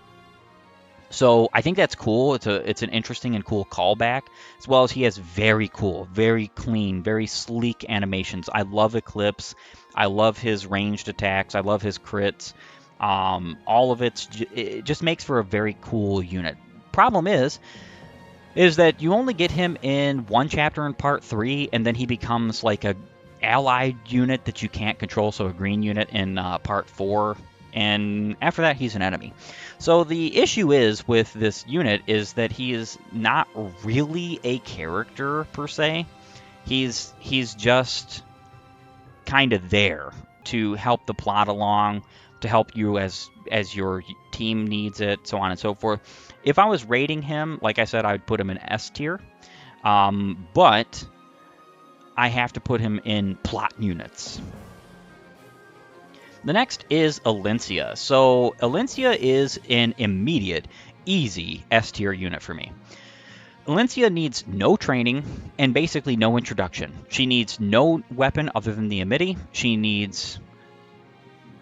So I think that's cool. It's an interesting and cool callback, as well as he has very cool, very clean, very sleek animations. I love Eclipse. I love his ranged attacks. I love his crits. All of it just makes for a very cool unit. Problem is that you only get him in one chapter in part 3, and then he becomes like a allied unit that you can't control, so a green unit in part 4. and after that he's an enemy. So the issue is with this unit is that he is not really a character per se. He's just kind of there to help the plot along, to help you as your team needs it, so on and so forth. If I was rating him, like I said, I would put him in S tier, but I have to put him in plot units. The next is Alencia. So Alencia is an immediate, easy S tier unit for me. Alencia needs no training and basically no introduction. She needs no weapon other than the Amity. She needs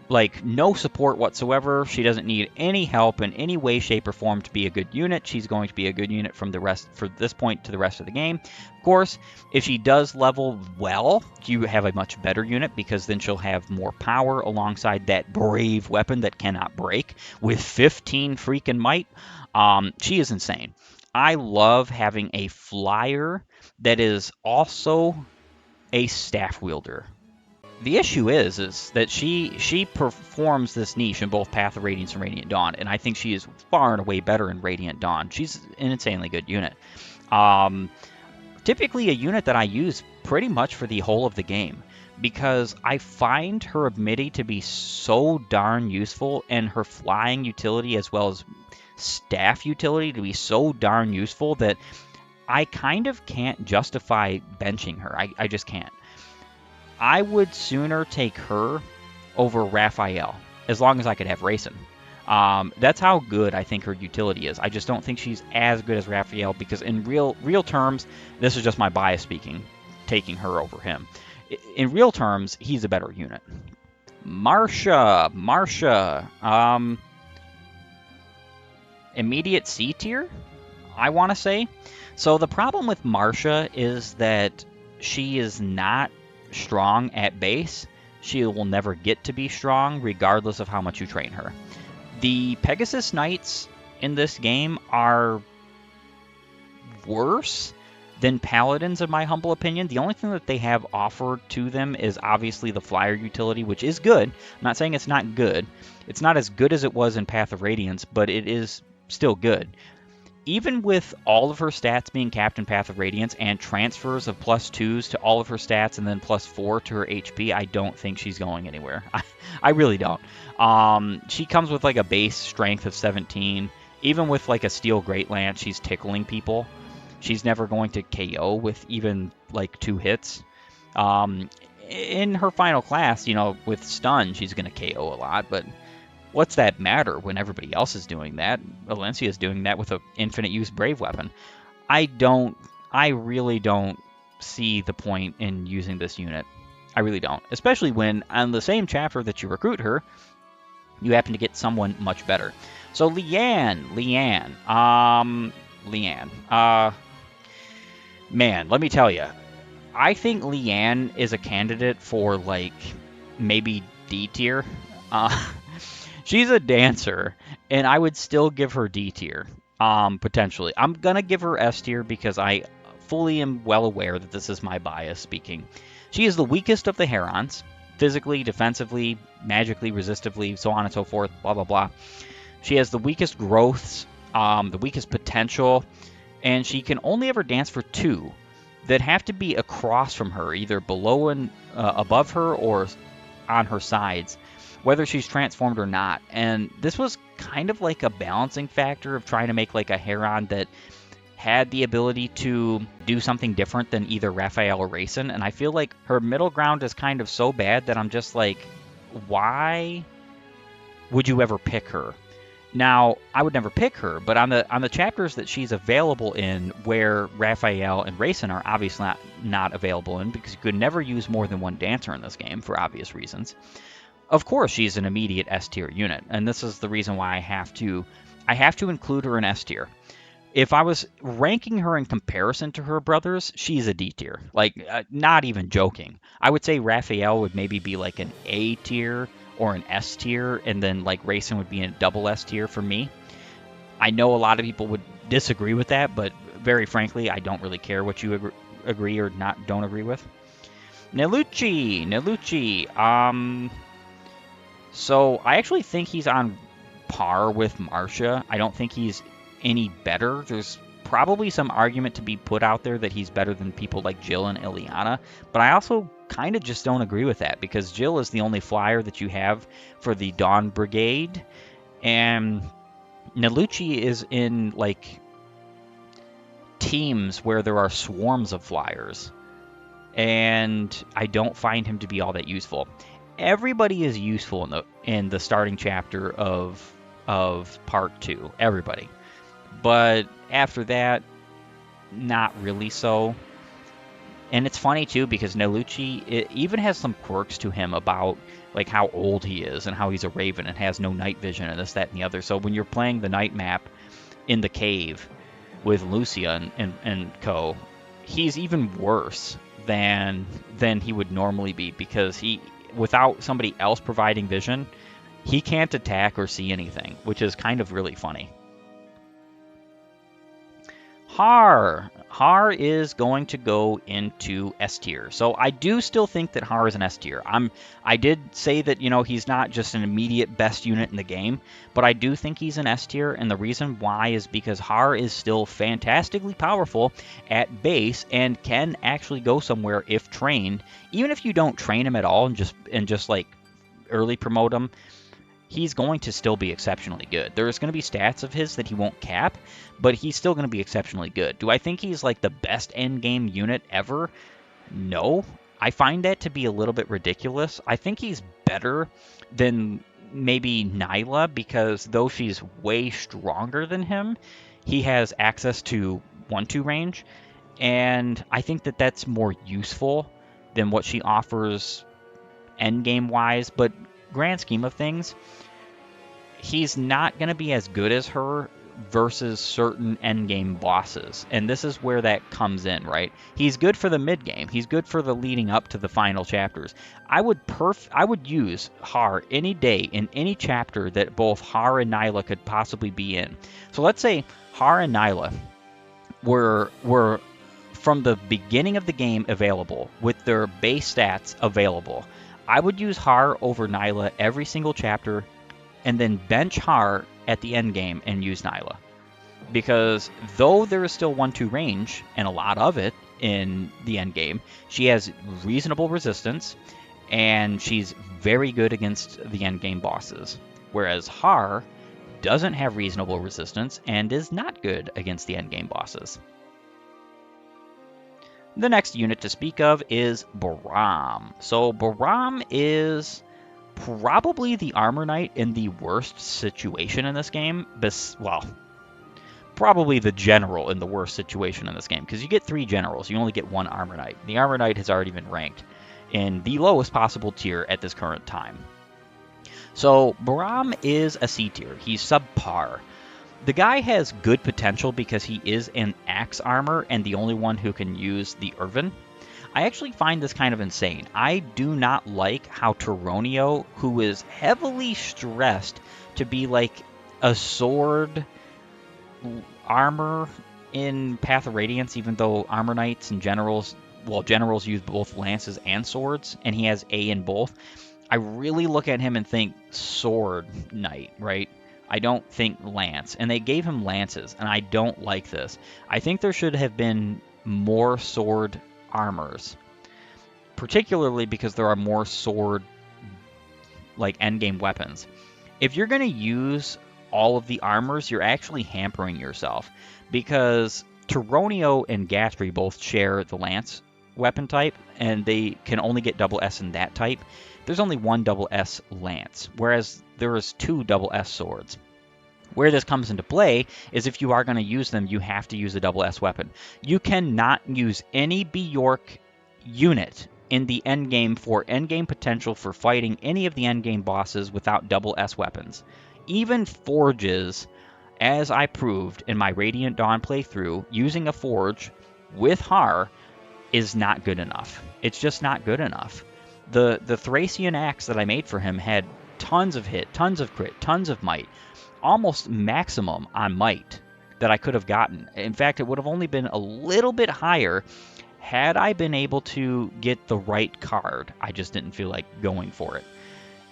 like no support whatsoever. She doesn't need any help in any way, shape, or form to be a good unit. She's going to be a good unit from this point to the rest of the game. Of course, if she does level well, you have a much better unit because then she'll have more power alongside that brave weapon that cannot break with 15 freaking might. She is insane. I love having a flyer that is also a staff wielder. The issue is that she performs this niche in both Path of Radiance and Radiant Dawn, and I think she is far and away better in Radiant Dawn. She's an insanely good unit. Typically a unit that I use pretty much for the whole of the game because I find her ability to be so darn useful and her flying utility as well as staff utility to be so darn useful that I kind of can't justify benching her. I just can't. I would sooner take her over Raphael, as long as I could have Rayson. That's how good I think her utility is. I just don't think she's as good as Raphael because in real terms, this is just my bias speaking, taking her over him. In real terms, he's a better unit. Marsha. Immediate C tier, I want to say. So the problem with Marsha is that she is not strong at base. She will never get to be strong regardless of how much you train her. The Pegasus Knights in this game are worse than Paladins in my humble opinion. The only thing that they have offered to them is obviously the flyer utility, which is good. I'm not saying it's not good. It's not as good as it was in Path of Radiance, but it is still good. Even with all of her stats being capped in Path of Radiance and transfers of +2s to all of her stats and then +4 to her HP, I don't think she's going anywhere. I really don't. She comes with like a base strength of 17. Even with like a Steel Great Lance, she's tickling people. She's never going to KO with even like 2 hits. In her final class, with stun, she's going to KO a lot, but what's that matter when everybody else is doing that? Alencia is doing that with an infinite use brave weapon. I really don't see the point in using this unit. I really don't. Especially when on the same chapter that you recruit her, you happen to get someone much better. So Leanne. Man, let me tell you. I think Leanne is a candidate for like maybe D tier. She's a dancer, and I would still give her D tier, potentially. I'm going to give her S tier because I fully am well aware that this is my bias speaking. She is the weakest of the Herons, physically, defensively, magically, resistively, so on and so forth, blah, blah, blah. She has the weakest growths, the weakest potential, and she can only ever dance for 2 that have to be across from her, either below and above her or on her sides, whether she's transformed or not. And this was kind of like a balancing factor of trying to make like a Heron that had the ability to do something different than either Raphael or Rayson. And I feel like her middle ground is kind of so bad that I'm just like, why would you ever pick her? Now, I would never pick her, but on the chapters that she's available in where Raphael and Rayson are obviously not available in, because you could never use more than one dancer in this game for obvious reasons, of course she's an immediate S tier unit, and this is the reason why I have to include her in S tier. If I was ranking her in comparison to her brothers, she's a D tier. Like, not even joking. I would say Raphael would maybe be like an A tier or an S tier, and then like Rayson would be a double S tier for me. I know a lot of people would disagree with that, but very frankly, I don't really care what you agree or don't agree with. Nelucci. So I actually think he's on par with Marcia. I don't think he's any better. There's probably some argument to be put out there that he's better than people like Jill and Ileana, but I also kind of just don't agree with that because Jill is the only flyer that you have for the Dawn Brigade, and Nalucci is in like teams where there are swarms of flyers, and I don't find him to be all that useful. Everybody is useful in the starting chapter of part 2. Everybody. But after that, not really so. And it's funny too because Nelucci it even has some quirks to him about like how old he is and how he's a raven and has no night vision and this, that, and the other. So when you're playing the night map in the cave with Lucia and co, he's even worse than he would normally be because he without somebody else providing vision, he can't attack or see anything, which is kind of really funny. Har is going to go into S tier. So I do still think that Har is an S tier. I did say that, he's not just an immediate best unit in the game, but I do think he's an S tier, and the reason why is because Har is still fantastically powerful at base and can actually go somewhere if trained. Even if you don't train him at all and just like early promote him, he's going to still be exceptionally good. There's going to be stats of his that he won't cap, but he's still going to be exceptionally good. Do I think he's like the best end game unit ever? No. I find that to be a little bit ridiculous. I think he's better than maybe Nyla because though she's way stronger than him, he has access to 1-2 range, and I think that that's more useful than what she offers end game wise, but grand scheme of things, he's not going to be as good as her versus certain endgame bosses. And this is where that comes in, right? He's good for the mid game. He's good for the leading up to the final chapters. I would use Har any day in any chapter that both Har and Nyla could possibly be in. So let's say Har and Nyla were from the beginning of the game available with their base stats available. I would use Har over Nyla every single chapter and then bench Har at the end game and use Nyla. Because though there is still 1-2 range, and a lot of it in the end game, she has reasonable resistance, and she's very good against the end game bosses. Whereas Har doesn't have reasonable resistance and is not good against the end game bosses. The next unit to speak of is Baram. So Baram is probably the Armor Knight in the worst situation in this game. Well, probably the General in the worst situation in this game, because you get 3 Generals, you only get 1 Armor Knight. The Armor Knight has already been ranked in the lowest possible tier at this current time. So Baram is a C tier. He's subpar. The guy has good potential because he is an Axe Armor and the only one who can use the Irvin. I actually find this kind of insane. I do not like how Turonio, who is heavily stressed to be like a sword armor in Path of Radiance, even though Armor Knights and Generals use both lances and swords, and he has A in both. I really look at him and think Sword Knight, right? I don't think Lance. And they gave him lances, and I don't like this. I think there should have been more sword armors, particularly because there are more sword like endgame weapons. If you're going to use all of the armors, you're actually hampering yourself, because Turonio and Gatry both share the lance weapon type, and they can only get double S in that type. There's only 1 double S lance, whereas there is 2 double S swords. Where this comes into play is if you are going to use them, you have to use a double S weapon. You cannot use any Bjork unit in the endgame for endgame potential for fighting any of the endgame bosses without double S weapons. Even Forges, as I proved in my Radiant Dawn playthrough, using a Forge with Har is not good enough. It's just not good enough. The Thracian axe that I made for him had tons of hit, tons of crit, tons of might, almost maximum on might that I could have gotten. In fact, it would have only been a little bit higher had I been able to get the right card. I just didn't feel like going for it.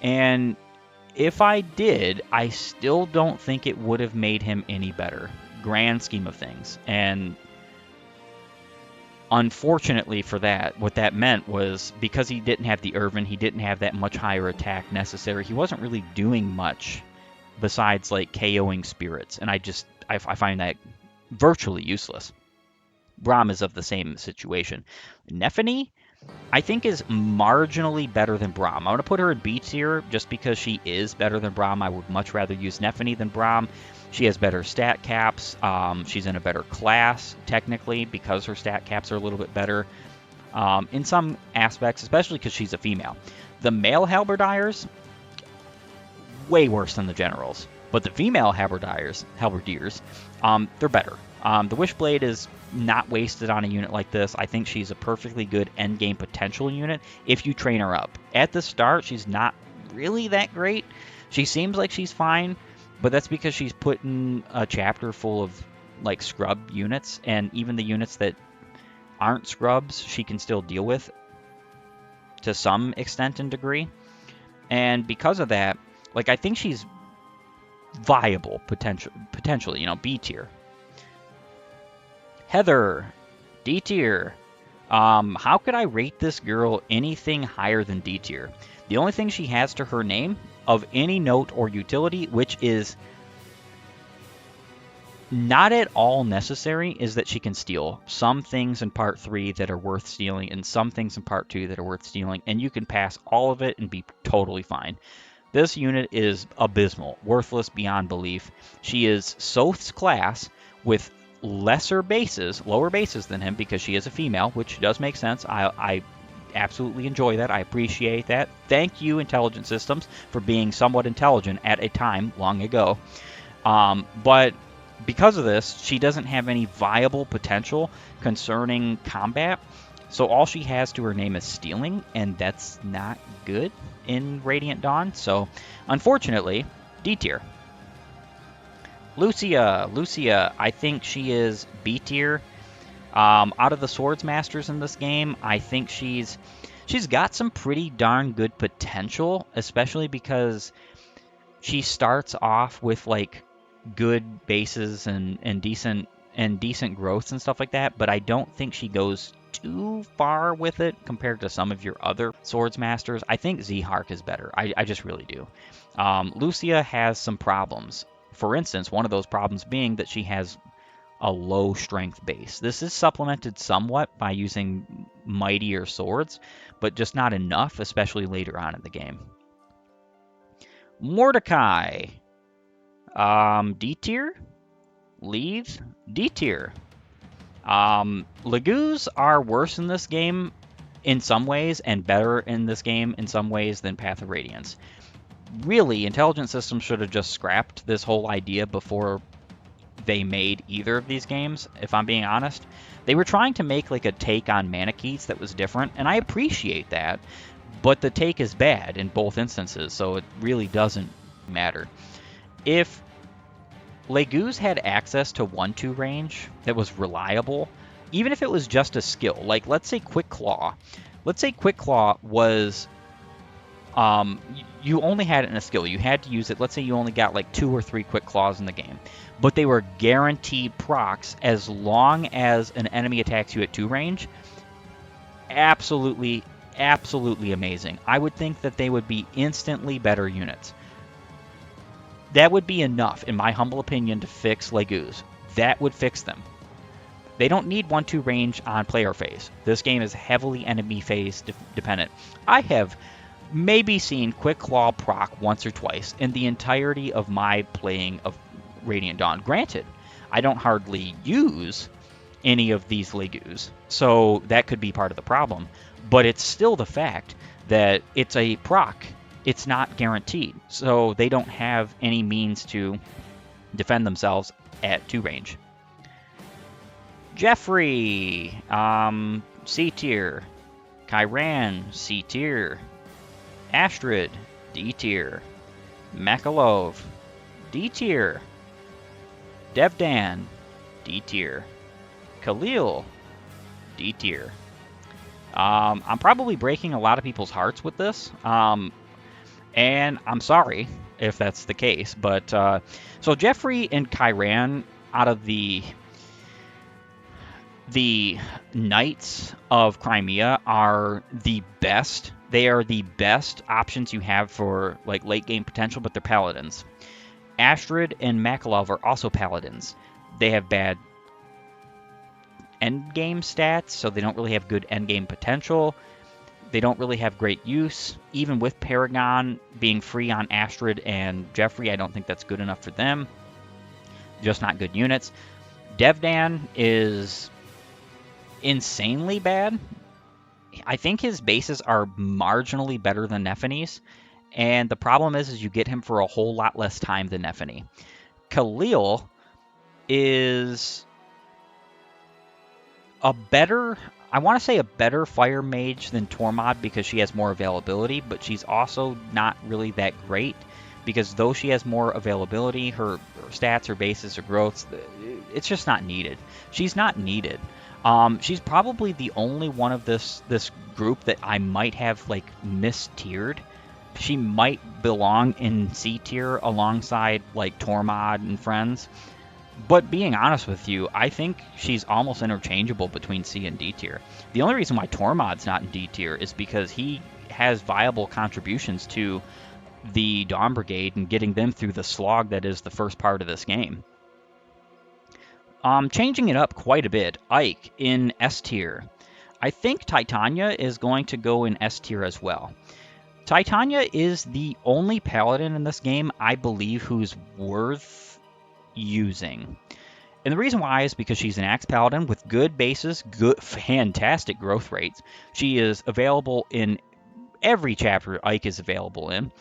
And if I did, I still don't think it would have made him any better, grand scheme of things. And unfortunately for that, what that meant was because he didn't have the Irvin, he didn't have that much higher attack necessary. He wasn't really doing much besides like KOing spirits, and I find that virtually useless. Braum is of the same situation. Neffany, I think, is marginally better than Braum. I'm going to put her in B tier just because she is better than Braum. I would much rather use Neffany than Braum. She has better stat caps. She's in a better class, technically, because her stat caps are a little bit better in some aspects, especially because she's a female. The male halberdiers, way worse than the generals. But the female halberdiers, they're better. The Wishblade is not wasted on a unit like this. I think she's a perfectly good endgame potential unit if you train her up. At the start, she's not really that great. She seems like she's fine, but that's because she's put in a chapter full of like scrub units, and even the units that aren't scrubs, she can still deal with to some extent and degree. And because of that, like, I think she's viable potentially, B tier. Heather, D tier. How could I rate this girl anything higher than D tier? The only thing she has to her name of any note or utility, which is not at all necessary, is that she can steal some things in Part 3 that are worth stealing and some things in Part 2 that are worth stealing, and you can pass all of it and be totally fine. This unit is abysmal, worthless beyond belief. She is Soth's class with lower bases than him because she is a female, which does make sense. I absolutely enjoy that. I appreciate that. Thank you, Intelligent Systems, for being somewhat intelligent at a time long ago. But because of this, she doesn't have any viable potential concerning combat. So all she has to her name is stealing, and that's not good in Radiant Dawn. So unfortunately, D tier. Lucia, I think she is B tier. Out of the Swords Masters in this game, I think she's got some pretty darn good potential, especially because she starts off with like good bases and decent growths and stuff like that, but I don't think she goes too far with it compared to some of your other Swords Masters. I think Zehark is better. I just really do. Lucia has some problems. For instance, one of those problems being that she has a low strength base. This is supplemented somewhat by using mightier swords, but just not enough, especially later on in the game. Mordecai. D tier. Leave. D tier. Lagoos are worse in this game in some ways and better in this game in some ways than Path of Radiance. Really, Intelligent Systems should have just scrapped this whole idea before they made either of these games, if I'm being honest. They were trying to make like a take on Manichees that was different, and I appreciate that, but the take is bad in both instances, so it really doesn't matter. If Lagoos had access to 1-2 range that was reliable, even if it was just a skill, like let's say Quick Claw. Let's say Quick Claw was, you only had it in a skill. You had to use it. Let's say you only got like 2 or 3 Quick Claws in the game, but they were guaranteed procs as long as an enemy attacks you at 2 range. Absolutely amazing. I would think that they would be instantly better units. That would be enough, in my humble opinion, to fix Lagoos. That would fix them. They don't need 1-2 range on player phase. This game is heavily enemy phase dependent. I have maybe seen Quick Claw proc once or twice in the entirety of my playing of Radiant Dawn. Granted, I don't hardly use any of these Lagoos, so that could be part of the problem. But it's still the fact that it's a proc. It's not guaranteed, so they don't have any means to defend themselves at 2 range. Jeffrey, C tier. Kyran, C tier. Astrid, D tier. Makalov, D tier. Devdan, D tier. Khalil, D tier. I'm probably breaking a lot of people's hearts with this. And I'm sorry if that's the case, but so Jeffrey and Kyran out of the Knights of Crimea are the best. They are the best options you have for like late game potential, but they're paladins. Astrid and Makalov are also paladins. They have bad end game stats, so they don't really have good end game potential. They don't really have great use. Even with Paragon being free on Astrid and Jeffrey, I don't think that's good enough for them. Just not good units. Devdan is insanely bad. I think his bases are marginally better than Nephani's, and the problem is you get him for a whole lot less time than Nephany. Khalil is a better, I want to say a better fire mage than Tormod because she has more availability, but she's also not really that great because though she has more availability, her stats, her bases, her growths, it's just not needed. She's not needed. She's probably the only one of this group that I might have like mistiered. She might belong in C tier alongside like Tormod and friends. But being honest with you, I think she's almost interchangeable between C and D tier. The only reason why Tormod's not in D tier is because he has viable contributions to the Dawn Brigade and getting them through the slog that is the first part of this game. Changing it up quite a bit, Ike in S tier. I think Titania is going to go in S tier as well. Titania is the only paladin in this game, I believe, who's worth using. And the reason why is because she's an Axe Paladin with good bases, good, fantastic growth rates. She is available in every chapter Ike is available in,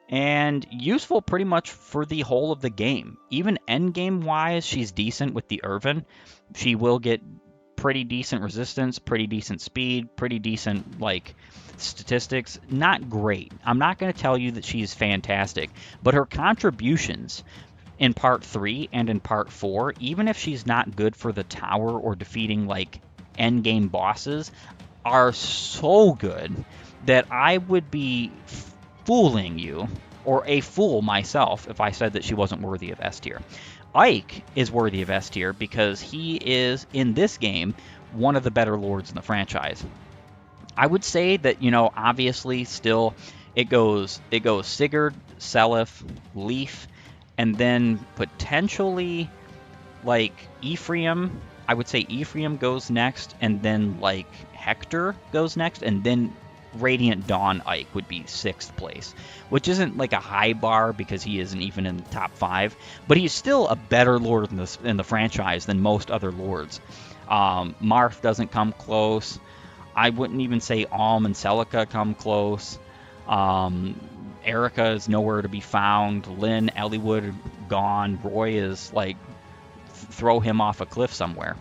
and useful pretty much for the whole of the game. Even endgame wise, she's decent with the Irvin. She will get pretty decent resistance, pretty decent speed, pretty decent like statistics. Not great. I'm not going to tell you that she's fantastic, but her contributions in part 3 and in part 4, even if she's not good for the tower or defeating like endgame bosses, are so good that I would be fooling you, or a fool myself, if I said that she wasn't worthy of S tier. Ike is worthy of S tier because he is, in this game, one of the better lords in the franchise. I would say that, you know, obviously still it goes Sigurd, Seliph, Leaf, and then potentially like Ephraim. I would say Ephraim goes next, and then like Hector goes next, and then Radiant Dawn Ike would be 6th place, which isn't like a high bar because he isn't even in the top 5, but he's still a better lord in the franchise than most other lords. Marth doesn't come close. I wouldn't even say Alm and Celica come close. Erica is nowhere to be found. Lynn, Elliewood, gone. Roy is like, throw him off a cliff somewhere.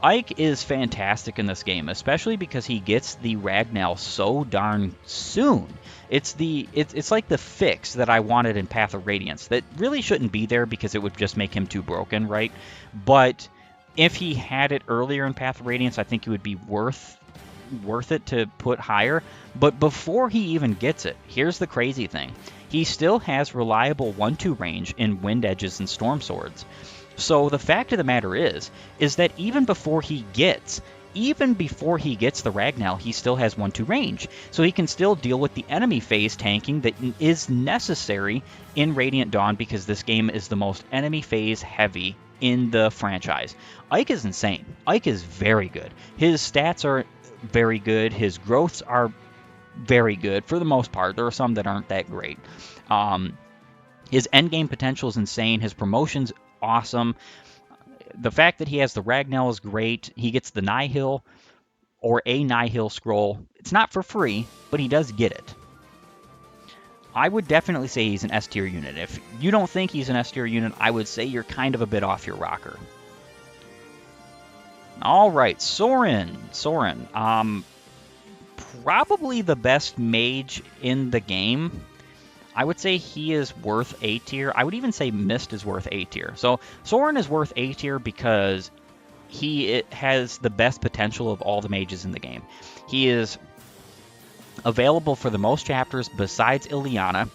Ike is fantastic in this game, especially because he gets the Ragnell so darn soon. It's like the fix that I wanted in Path of Radiance that really shouldn't be there because it would just make him too broken, right? But if he had it earlier in Path of Radiance, I think it would be worth it to put higher. But before he even gets it, here's the crazy thing. He still has reliable 1-2 range in Wind Edges and Storm Swords. So the fact of the matter is that even before he gets the Ragnell, he still has 1-2 range. So he can still deal with the enemy phase tanking that is necessary in Radiant Dawn because this game is the most enemy phase heavy in the franchise. Ike is insane. Ike is very good. His stats are very good. His growths are very good for the most part. There are some that aren't that great. His endgame potential is insane. His promotion's awesome. The fact that he has the Ragnell is great. He gets the Nihil or a Nihil scroll. It's not for free, but he does get it. I would definitely say he's an S tier unit. If you don't think he's an S tier unit, I would say you're kind of a bit off your rocker. All right, Soren. Probably the best mage in the game. I would say he is worth A tier. I would even say Mist is worth A tier. So Soren is worth A tier because he has the best potential of all the mages in the game. He is Available for the most chapters besides Ileana,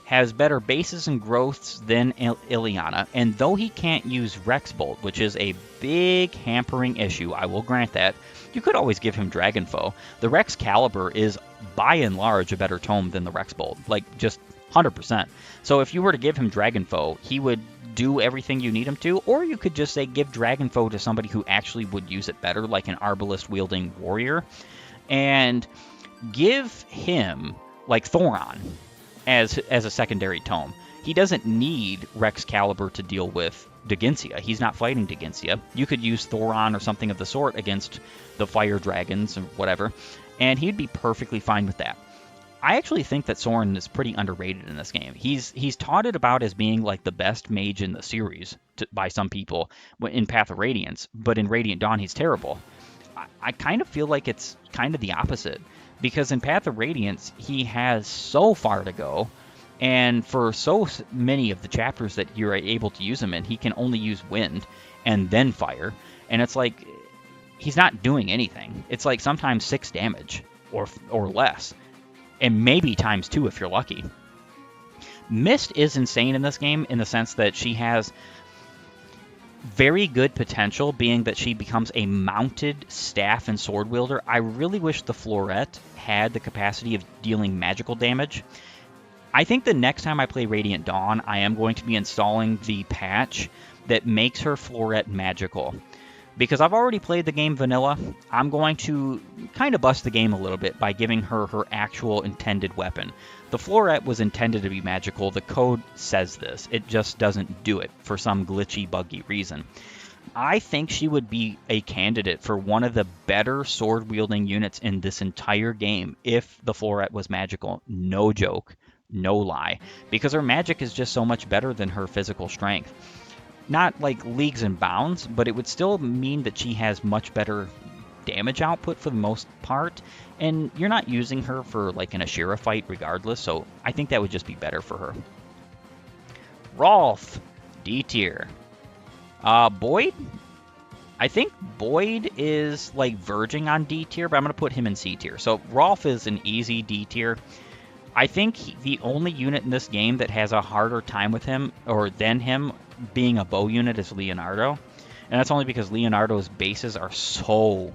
has better bases and growths than Ileana, and though he can't use Rexbolt, which is a big hampering issue, I will grant that, you could always give him Dragonfoe. The Rex Caliber is, by and large, a better tome than the Rexbolt, like, just 100%. So if you were to give him Dragonfoe, he would do everything you need him to, or you could just say give Dragonfoe to somebody who actually would use it better, like an Arbalest-wielding warrior, and give him, like, Thoron as a secondary tome. He doesn't need Rex Caliber to deal with Daginsia. He's not fighting Daginsia. You could use Thoron or something of the sort against the fire dragons or whatever, and he'd be perfectly fine with that. I actually think that Soren is pretty underrated in this game. He's touted about as being like the best mage in the series by some people in Path of Radiance, but in Radiant Dawn he's terrible. I kind of feel like it's kind of the opposite, because in Path of Radiance he has so far to go, and for so many of the chapters that you're able to use him in, he can only use wind and then fire, and it's like he's not doing anything. It's like sometimes 6 damage or less, and maybe times 2 if you're lucky. Mist is insane in this game in the sense that she has very good potential, being that she becomes a mounted staff and sword wielder. I really wish the Floret had the capacity of dealing magical damage. I think the next time I play Radiant Dawn, I am going to be installing the patch that makes her Floret magical. Because I've already played the game vanilla, I'm going to kind of bust the game a little bit by giving her her actual intended weapon. The Floret was intended to be magical. The code says this. It just doesn't do it for some glitchy, buggy reason. I think she would be a candidate for one of the better sword-wielding units in this entire game if the Floret was magical. No joke. No lie. Because her magic is just so much better than her physical strength. Not like leagues and bounds, but it would still mean that she has much better damage output for the most part, and you're not using her for like an Ashira fight regardless, so I think that would just be better for her. Rolf, D tier. Boyd? I think Boyd is like verging on D tier, but I'm going to put him in C tier. So Rolf is an easy D tier. I think the only unit in this game that has a harder time with him, or than him, being a bow unit is Leonardo. And that's only because Leonardo's bases are so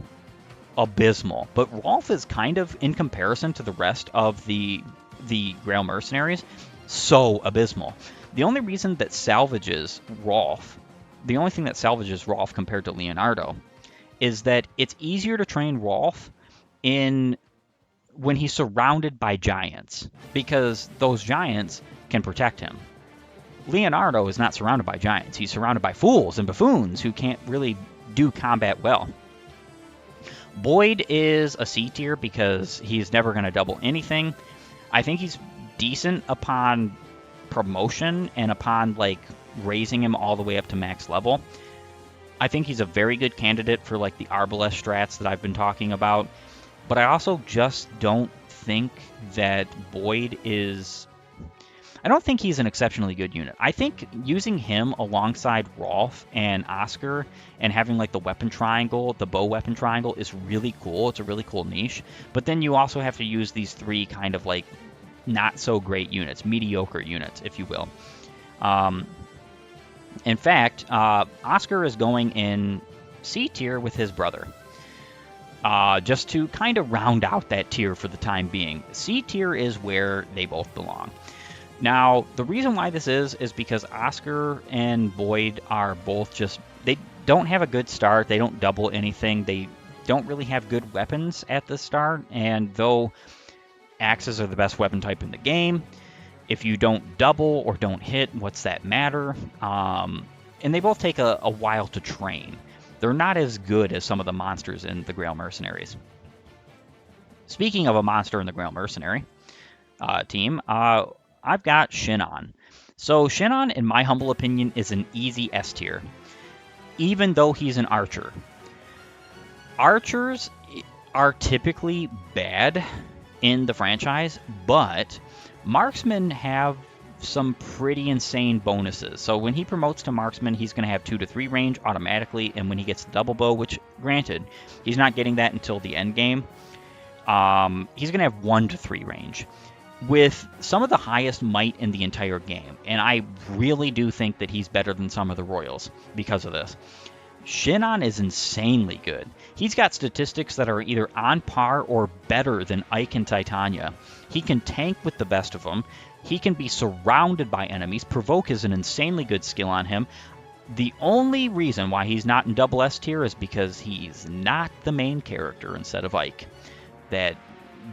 abysmal. But Rolf is kind of, in comparison to the rest of the Grail Mercenaries, so abysmal. The only reason that salvages Rolf, the only thing that salvages Rolf compared to Leonardo, is that it's easier to train Rolf when he's surrounded by giants, because those giants can protect him. Leonardo is not surrounded by giants. He's surrounded by fools and buffoons who can't really do combat well. Boyd is a C tier because he's never going to double anything. I think he's decent upon promotion and upon like raising him all the way up to max level. I think he's a very good candidate for like the Arbalest strats that I've been talking about. But I also just don't think that Boyd is... I don't think he's an exceptionally good unit. I think using him alongside Rolf and Oscar and having like the weapon triangle, the bow weapon triangle, is really cool. It's a really cool niche. But then you also have to use these 3 kind of like not so great units, mediocre units, if you will. In fact, Oscar is going in C tier with his brother. Just to kind of round out that tier for the time being. C tier is where they both belong. Now, the reason why this is because Oscar and Boyd are both just... They don't have a good start. They don't double anything. They don't really have good weapons at the start. And though axes are the best weapon type in the game, if you don't double or don't hit, what's that matter? And they both take a while to train. They're not as good as some of the monsters in the Grail Mercenaries. Speaking of a monster in the Grail Mercenary team, I've got Shinon. So Shinon, in my humble opinion, is an easy S tier, even though he's an archer. Archers are typically bad in the franchise, but marksmen have some pretty insane bonuses. So when he promotes to marksman, he's going to have 2 to 3 range automatically, and when he gets the double bow, which granted, he's not getting that until the end game, He's going to have 1 to 3 range with some of the highest might in the entire game. And I really do think that he's better than some of the Royals because of this. Shinon is insanely good. He's got statistics that are either on par or better than Ike and Titania. He can tank with the best of them. He can be surrounded by enemies. Provoke is an insanely good skill on him. The only reason why he's not in double S tier is because he's not the main character instead of Ike. That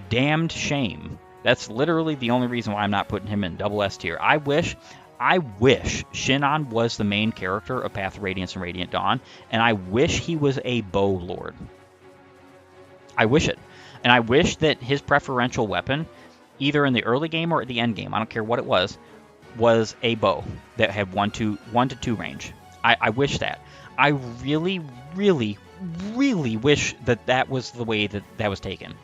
damned shame. That's literally the only reason why I'm not putting him in double S tier. I wish Shinon was the main character of Path of Radiance and Radiant Dawn, and I wish he was a bow lord. I wish it. And I wish that his preferential weapon, either in the early game or at the end game, I don't care what it was a bow that had 1 to 2 range. I wish that. I really, really, really wish that was the way that was taken.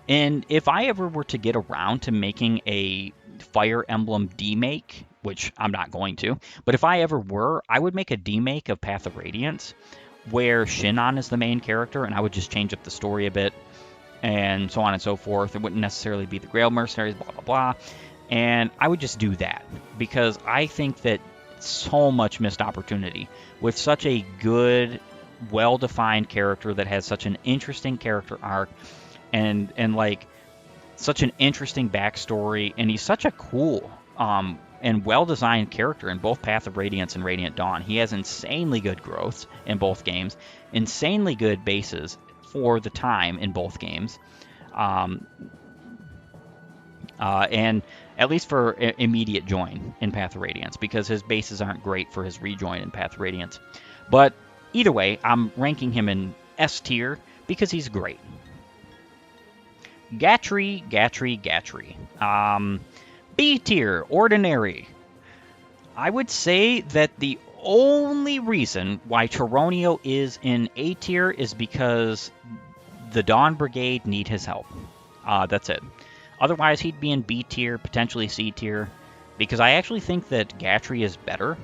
And if I ever were to get around to making a Fire Emblem demake, which I'm not going to, but if I ever were, I would make a demake of Path of Radiance where Shinon is the main character, and I would just change up the story a bit and so on and so forth. It wouldn't necessarily be the Grail Mercenaries, blah, blah, blah. And I would just do that because I think that so much missed opportunity with such a good, well-defined character that has such an interesting character arc and like such an interesting backstory, and he's such a cool and well-designed character in both Path of Radiance and Radiant Dawn. He has insanely good growths in both games, insanely good bases for the time in both games, and at least for immediate join in Path of Radiance, because his bases aren't great for his rejoin in Path of Radiance. But either way, I'm ranking him in S tier because he's great. Gatry. B tier, Ordinary. I would say that the only reason why Tyronio is in A tier is because the Dawn Brigade need his help. That's it. Otherwise, he'd be in B tier, potentially C tier, because I actually think that Gatry is better.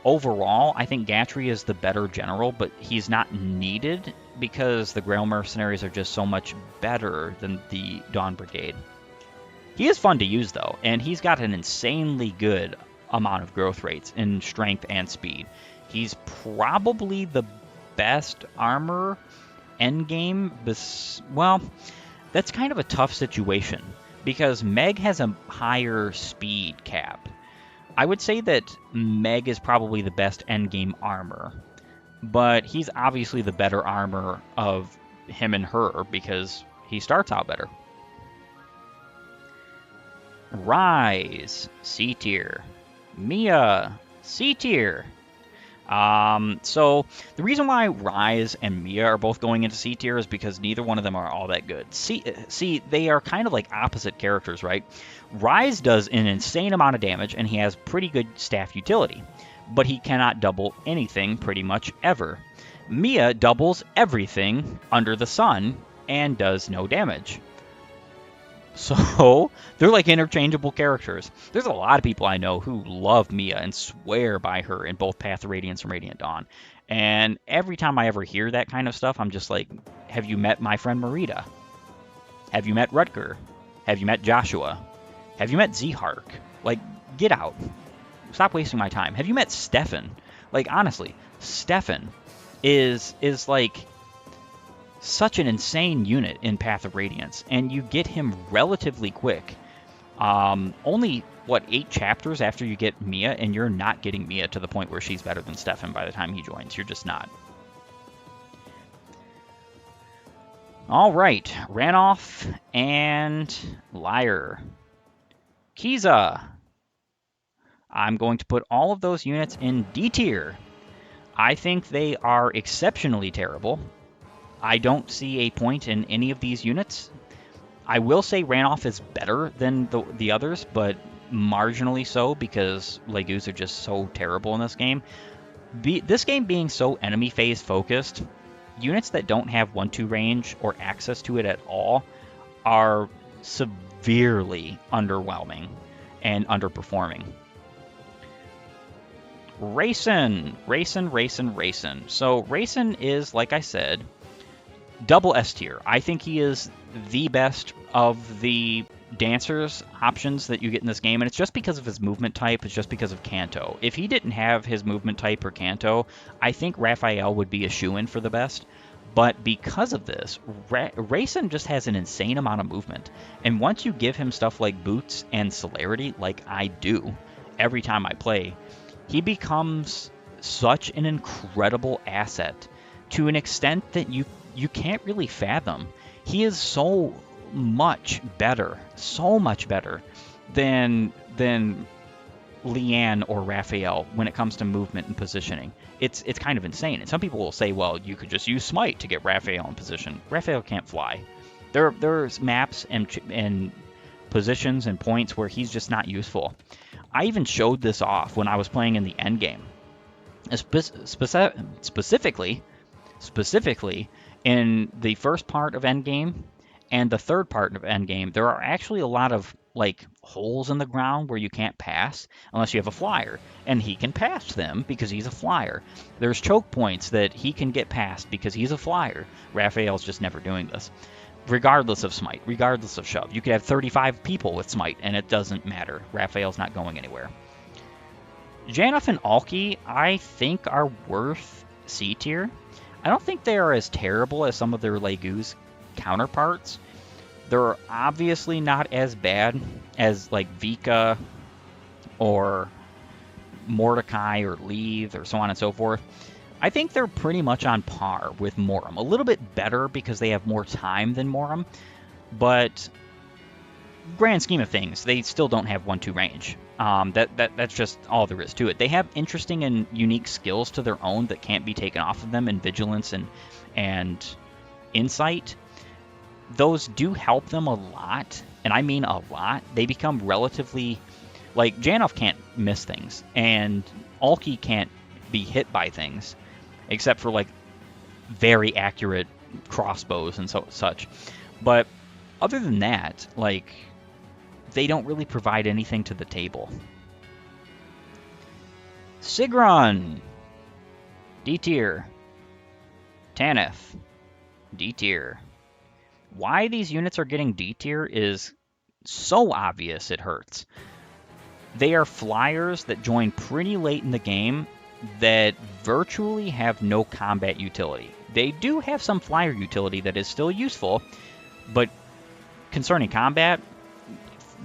Overall, I think Gatry is the better general, but he's not needed because the Grail Mercenaries are just so much better than the Dawn Brigade. He is fun to use, though, and he's got an insanely good amount of growth rates in strength and speed. He's probably the best armor endgame. Well, that's kind of a tough situation because Meg has a higher speed cap. I would say that Meg is probably the best endgame armor, but he's obviously the better armor of him and her because he starts out better. Rise, C tier. Mia, C tier. So the reason why Rise and Mia are both going into C tier is because neither one of them are all that good. See, they are kind of like opposite characters, right? Rise does an insane amount of damage, and he has pretty good staff utility, but he cannot double anything pretty much ever. Mia doubles everything under the sun and does no damage. So they're like interchangeable characters. There's a lot of people I know who love Mia and swear by her in both Path of Radiance and Radiant Dawn. And every time I ever hear that kind of stuff, I'm just like, have you met my friend Marita? Have you met Rutger? Have you met Joshua? Have you met Zehark? Like, get out. Stop wasting my time. Have you met Stefan? Like, honestly, Stefan is like such an insane unit in Path of Radiance, and you get him relatively quick. Only, 8 chapters after you get Mia, and you're not getting Mia to the point where she's better than Stefan by the time he joins. You're just not. All right, Ranoff and Liar. Kiza. I'm going to put all of those units in D tier. I think they are exceptionally terrible. I don't see a point in any of these units. I will say Ranoff is better than the others, but marginally so because Legus are just so terrible in this game. This game being so enemy phase focused, units that don't have 1-2 range or access to it at all are severely underwhelming and underperforming. Racin. So Racin is, like I said, double S tier. I think he is the best of the dancers options that you get in this game, and it's just because of his movement type. It's just because of Kanto. If he didn't have his movement type or Kanto, I think Raphael would be a shoo-in for the best. But because of this, Rayson just has an insane amount of movement. And once you give him stuff like boots and celerity, like I do every time I play, he becomes such an incredible asset to an extent that you can't really fathom. He is so much better than Leanne or Raphael when it comes to movement and positioning. It's kind of insane. And some people will say, well, you could just use Smite to get Raphael in position. Raphael can't fly. There's maps and positions and points where he's just not useful. I even showed this off when I was playing in the end game. Specifically in the first part of Endgame and the third part of Endgame, there are actually a lot of like holes in the ground where you can't pass unless you have a flyer, and he can pass them because he's a flyer. There's choke points that he can get past because he's a flyer. Raphael's just never doing this. Regardless of Smite, regardless of shove, you could have 35 people with Smite and it doesn't matter. Raphael's not going anywhere. Janeth and Alki, I think, are worth C tier. I don't think they are as terrible as some of their Legu's counterparts. They're obviously not as bad as like Vika or Mordecai or Leith or so on and so forth. I think they're pretty much on par with Moram. A little bit better because they have more time than Moram, but grand scheme of things, they still don't have 1-2 range. That's just all there is to it. They have interesting and unique skills to their own that can't be taken off of them in Vigilance and Insight. Those do help them a lot, and I mean a lot. They become relatively... Like, Janov can't miss things, and Alki can't be hit by things, except for, like, very accurate crossbows and such. But other than that, like, they don't really provide anything to the table. Sigrun, D tier. Tanith, D tier. Why these units are getting D tier is so obvious it hurts. They are flyers that join pretty late in the game that virtually have no combat utility. They do have some flyer utility that is still useful, but concerning combat,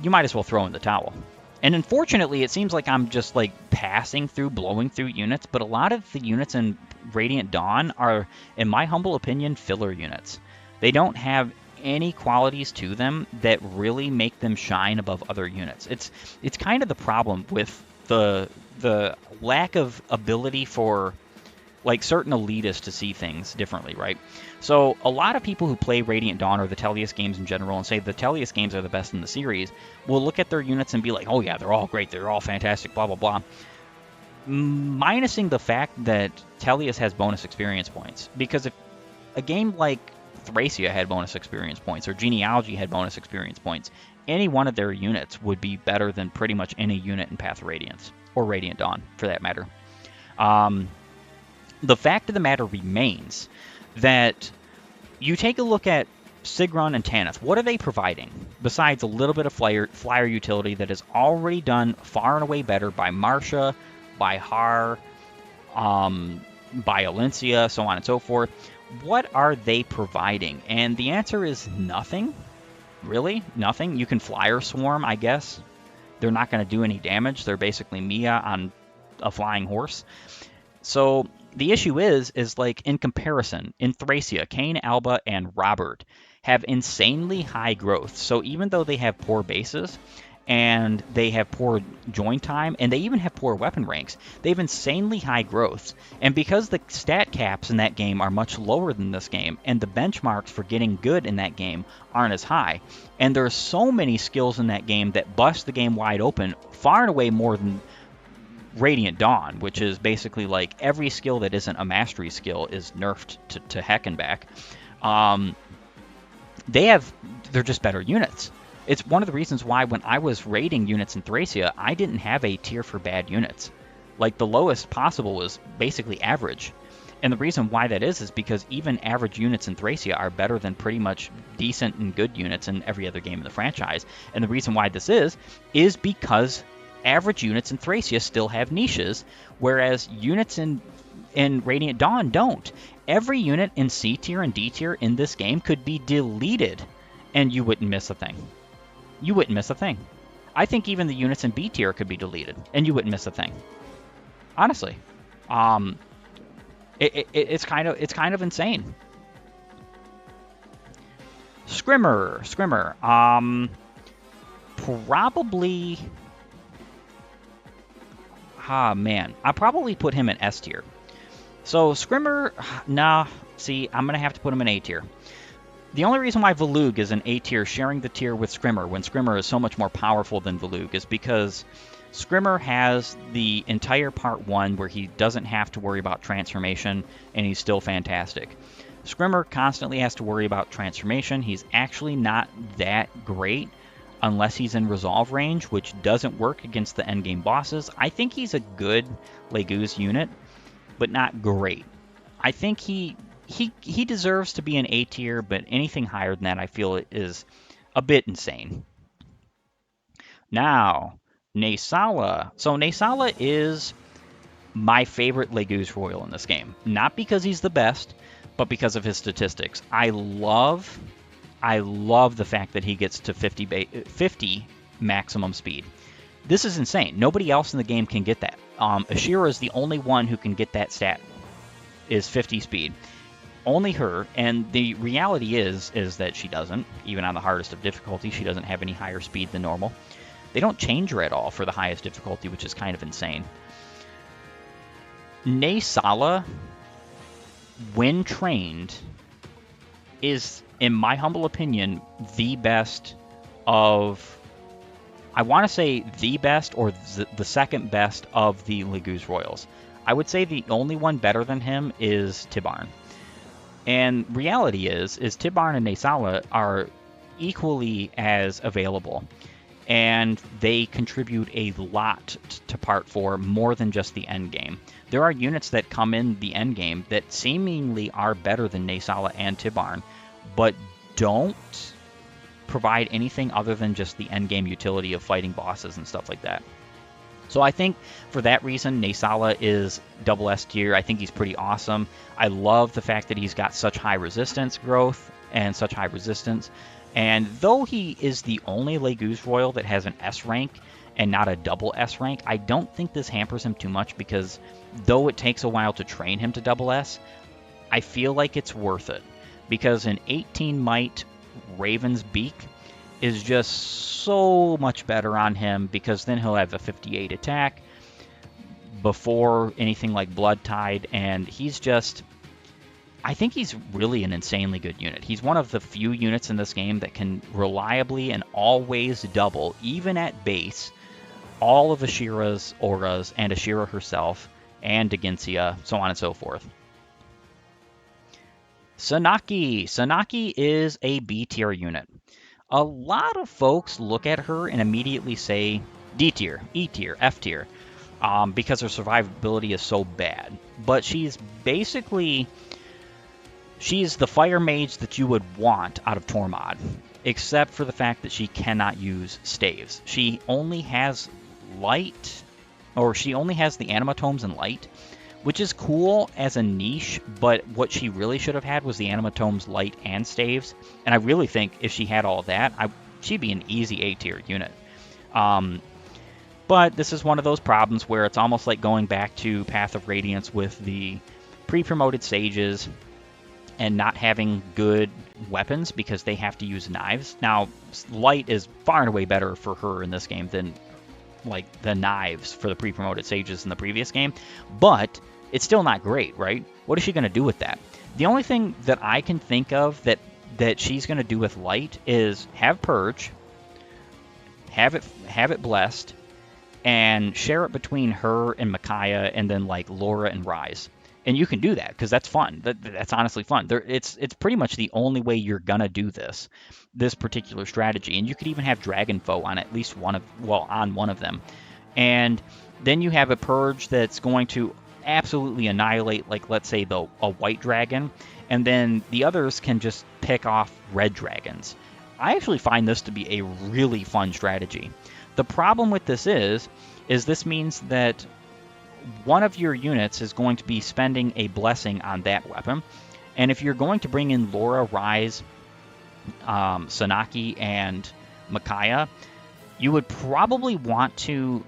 you might as well throw in the towel. And unfortunately, it seems like I'm just like passing through, blowing through units, but a lot of the units in Radiant Dawn are, in my humble opinion, filler units. They don't have any qualities to them that really make them shine above other units. It's kind of the problem with the lack of ability for like certain elitists to see things differently, right? So a lot of people who play Radiant Dawn or the Tellius games in general and say the Tellius games are the best in the series will look at their units and be like, oh yeah, they're all great, they're all fantastic, blah, blah, blah. Minusing the fact that Tellius has bonus experience points. Because if a game like Thracia had bonus experience points or Genealogy had bonus experience points, any one of their units would be better than pretty much any unit in Path of Radiance, or Radiant Dawn, for that matter. The fact of the matter remains that you take a look at Sigrun and Tanith. What are they providing besides a little bit of flyer utility that is already done far and away better by Marcia, by Har, by Alencia, so on and so forth? What are they providing? And the answer is nothing. Really? Nothing? You can flyer swarm, I guess. They're not going to do any damage. They're basically Mia on a flying horse. So the issue is like in comparison, in Thracia, Kain, Alba, and Robert have insanely high growth. So even though they have poor bases, and they have poor join time, and they even have poor weapon ranks, they have insanely high growth. And because the stat caps in that game are much lower than this game, and the benchmarks for getting good in that game aren't as high, and there are so many skills in that game that bust the game wide open, far and away more than Radiant Dawn, which is basically like every skill that isn't a mastery skill is nerfed to heck and back. They're just better units. It's one of the reasons why when I was rating units in Thracia, I didn't have a tier for bad units. Like the lowest possible was basically average. And the reason why that is because even average units in Thracia are better than pretty much decent and good units in every other game in the franchise. And the reason why this is because average units in Thracia still have niches, whereas units in Radiant Dawn don't. Every unit in C tier and D tier in this game could be deleted, and you wouldn't miss a thing. You wouldn't miss a thing. I think even the units in B tier could be deleted, and you wouldn't miss a thing. Honestly. It's kind of insane. Scrimmer. Probably. Man, I'll probably put him in S tier. So Scrimmer, nah. See, I'm gonna have to put him in A tier. The only reason why Volug is in A tier, sharing the tier with Scrimmer, when Scrimmer is so much more powerful than Volug, is because Scrimmer has the entire part 1 where he doesn't have to worry about transformation, and he's still fantastic. Scrimmer constantly has to worry about transformation. He's actually not that great unless he's in resolve range, which doesn't work against the endgame bosses. I think he's a good Legoo's unit, but not great. I think he deserves to be an A tier, but anything higher than that I feel is a bit insane. Now, Naysala. So Naysala is my favorite Legoo's Royal in this game. Not because he's the best, but because of his statistics. I love the fact that he gets to 50 maximum speed. This is insane. Nobody else in the game can get that. Ashira is the only one who can get that stat, is 50 speed. Only her, and the reality is that she doesn't. Even on the hardest of difficulty, she doesn't have any higher speed than normal. They don't change her at all for the highest difficulty, which is kind of insane. Naysala, when trained, is, in my humble opinion, the best of... I want to say the best or the second best of the Legoo's Royals. I would say the only one better than him is Tibarn. And reality is Tibarn and Naysala are equally as available. And they contribute a lot to Part 4, more than just the end game. There are units that come in the end game that seemingly are better than Naysala and Tibarn, but don't provide anything other than just the end game utility of fighting bosses and stuff like that. So I think for that reason, Naysala is double S tier. I think he's pretty awesome. I love the fact that he's got such high resistance growth and such high resistance. And though he is the only Legoo's Royal that has an S rank and not a double S rank, I don't think this hampers him too much because though it takes a while to train him to double S, I feel like it's worth it. Because an 18 might Raven's Beak is just so much better on him because then he'll have a 58 attack before anything like Blood Tide, and he's just... I think he's really an insanely good unit. He's one of the few units in this game that can reliably and always double, even at base, all of Ashira's auras and Ashira herself, and Degensia, so on and so forth. Sanaki. Sanaki is a B tier unit. A lot of folks look at her and immediately say D tier, E tier, F tier, because her survivability is so bad. But she's basically... she's the fire mage that you would want out of Tormod, except for the fact that she cannot use staves. She only has light, or she only has the animatomes and light, which is cool as a niche, but what she really should have had was the animatomes, light, and staves. And I really think if she had all that, she'd be an easy A tier unit. But this is one of those problems where it's almost like going back to Path of Radiance with the pre-promoted sages and not having good weapons because they have to use knives. Now, light is far and away better for her in this game than like the knives for the pre-promoted sages in the previous game, but it's still not great, right? What is she going to do with that? The only thing that I can think of that she's going to do with light is have Purge, have it blessed, and share it between her and Micaiah, and then like Laura and Rise. And you can do that because that's fun. That's honestly fun. It's pretty much the only way you're gonna do this particular strategy. And you could even have Dragonfoe on at least on one of them. And then you have a Purge that's going to absolutely annihilate, like, let's say, a white dragon, and then the others can just pick off red dragons. I actually find this to be a really fun strategy. The problem with this is this means that one of your units is going to be spending a blessing on that weapon, and if you're going to bring in Laura, Rise, Sanaki, and Micaiah, you're probably going to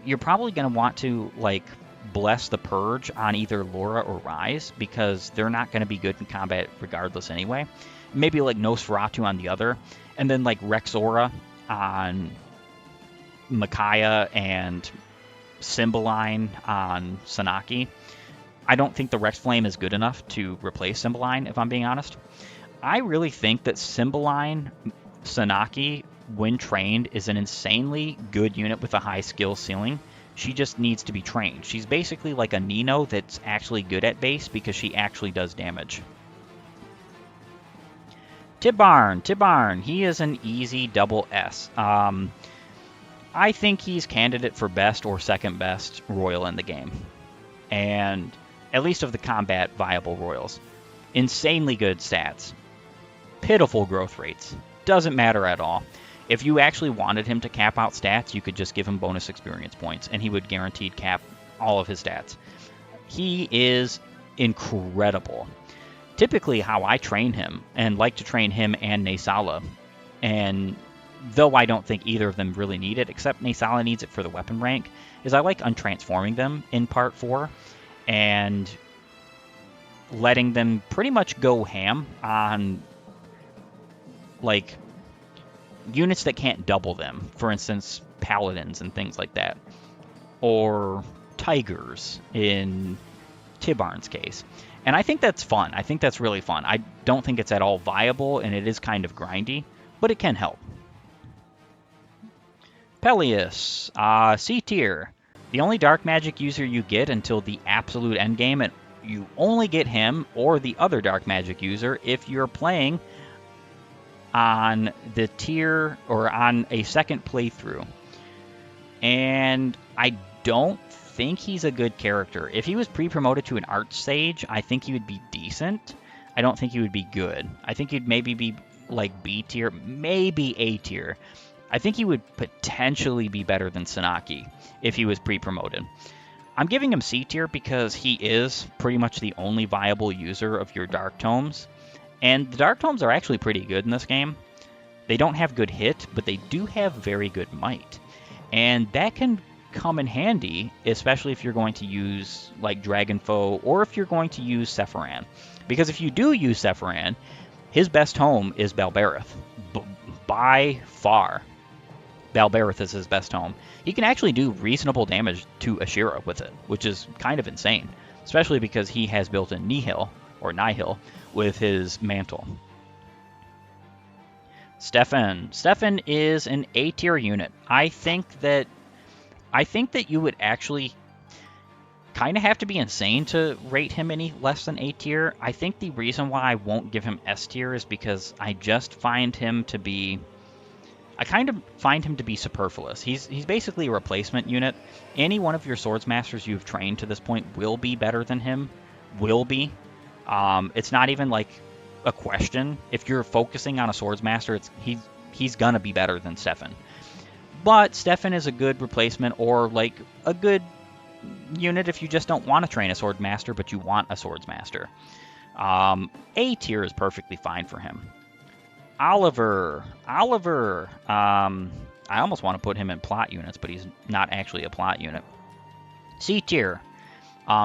want to, like, bless the Purge on either Laura or Rise, because they're not going to be good in combat regardless anyway. Maybe like Nosferatu on the other, and then like Rexora on Micaiah and Cymbeline on Sanaki. I don't think the Rex Flame is good enough to replace Cymbeline, if I'm being honest. I really think that Cymbeline Sanaki, when trained, is an insanely good unit with a high skill ceiling. She just needs to be trained. She's basically like a Nino that's actually good at base because she actually does damage. Tibarn, he is an easy double S. I think he's candidate for best or second best Royal in the game. And at least of the combat viable Royals. Insanely good stats. Pitiful growth rates. Doesn't matter at all. If you actually wanted him to cap out stats, you could just give him bonus experience points, and he would guaranteed cap all of his stats. He is incredible. Typically, how I train him, and like to train him and Naysala, and though I don't think either of them really need it, except Naysala needs it for the weapon rank, is I like untransforming them in Part 4, and letting them pretty much go ham on, like, units that can't double them. For instance, paladins and things like that. Or tigers in Tibarn's case. And I think that's fun. I think that's really fun. I don't think it's at all viable, and it is kind of grindy, but it can help. Peleus, C tier. The only dark magic user you get until the absolute endgame, and you only get him or the other dark magic user if you're playing on the tier or on a second playthrough. And I don't think he's a good character. If he was pre-promoted to an Archsage, I think he would be decent. I don't think he would be good. I think he'd maybe be like B tier, maybe A tier. I think he would potentially be better than Sanaki if he was pre-promoted. I'm giving him C tier because he is pretty much the only viable user of your Dark Tomes. And the Dark Tomes are actually pretty good in this game. They don't have good hit, but they do have very good might. And that can come in handy, especially if you're going to use like Dragonfoe or if you're going to use Sephiran. Because if you do use Sephiran, his best home is Balberith. By far, Balberith is his best home. He can actually do reasonable damage to Ashira with it, which is kind of insane. Especially because he has built in Nihil, or Nihil, with his mantle. Stefan is an A tier unit. I think that you would actually kind of have to be insane to rate him any less than A tier. I think the reason why I won't give him S tier is because I kind of find him to be superfluous. He's basically a replacement unit. Any one of your Swordsmasters you've trained to this point will be better than him. Will be. It's not even like a question. If you're focusing on a Swordsmaster, he's gonna be better than Stefan. But Stefan is a good replacement, or like a good unit if you just don't want to train a Swordmaster, but you want a Swordsmaster. A tier is perfectly fine for him. Oliver. I almost want to put him in plot units, but he's not actually a plot unit. C tier.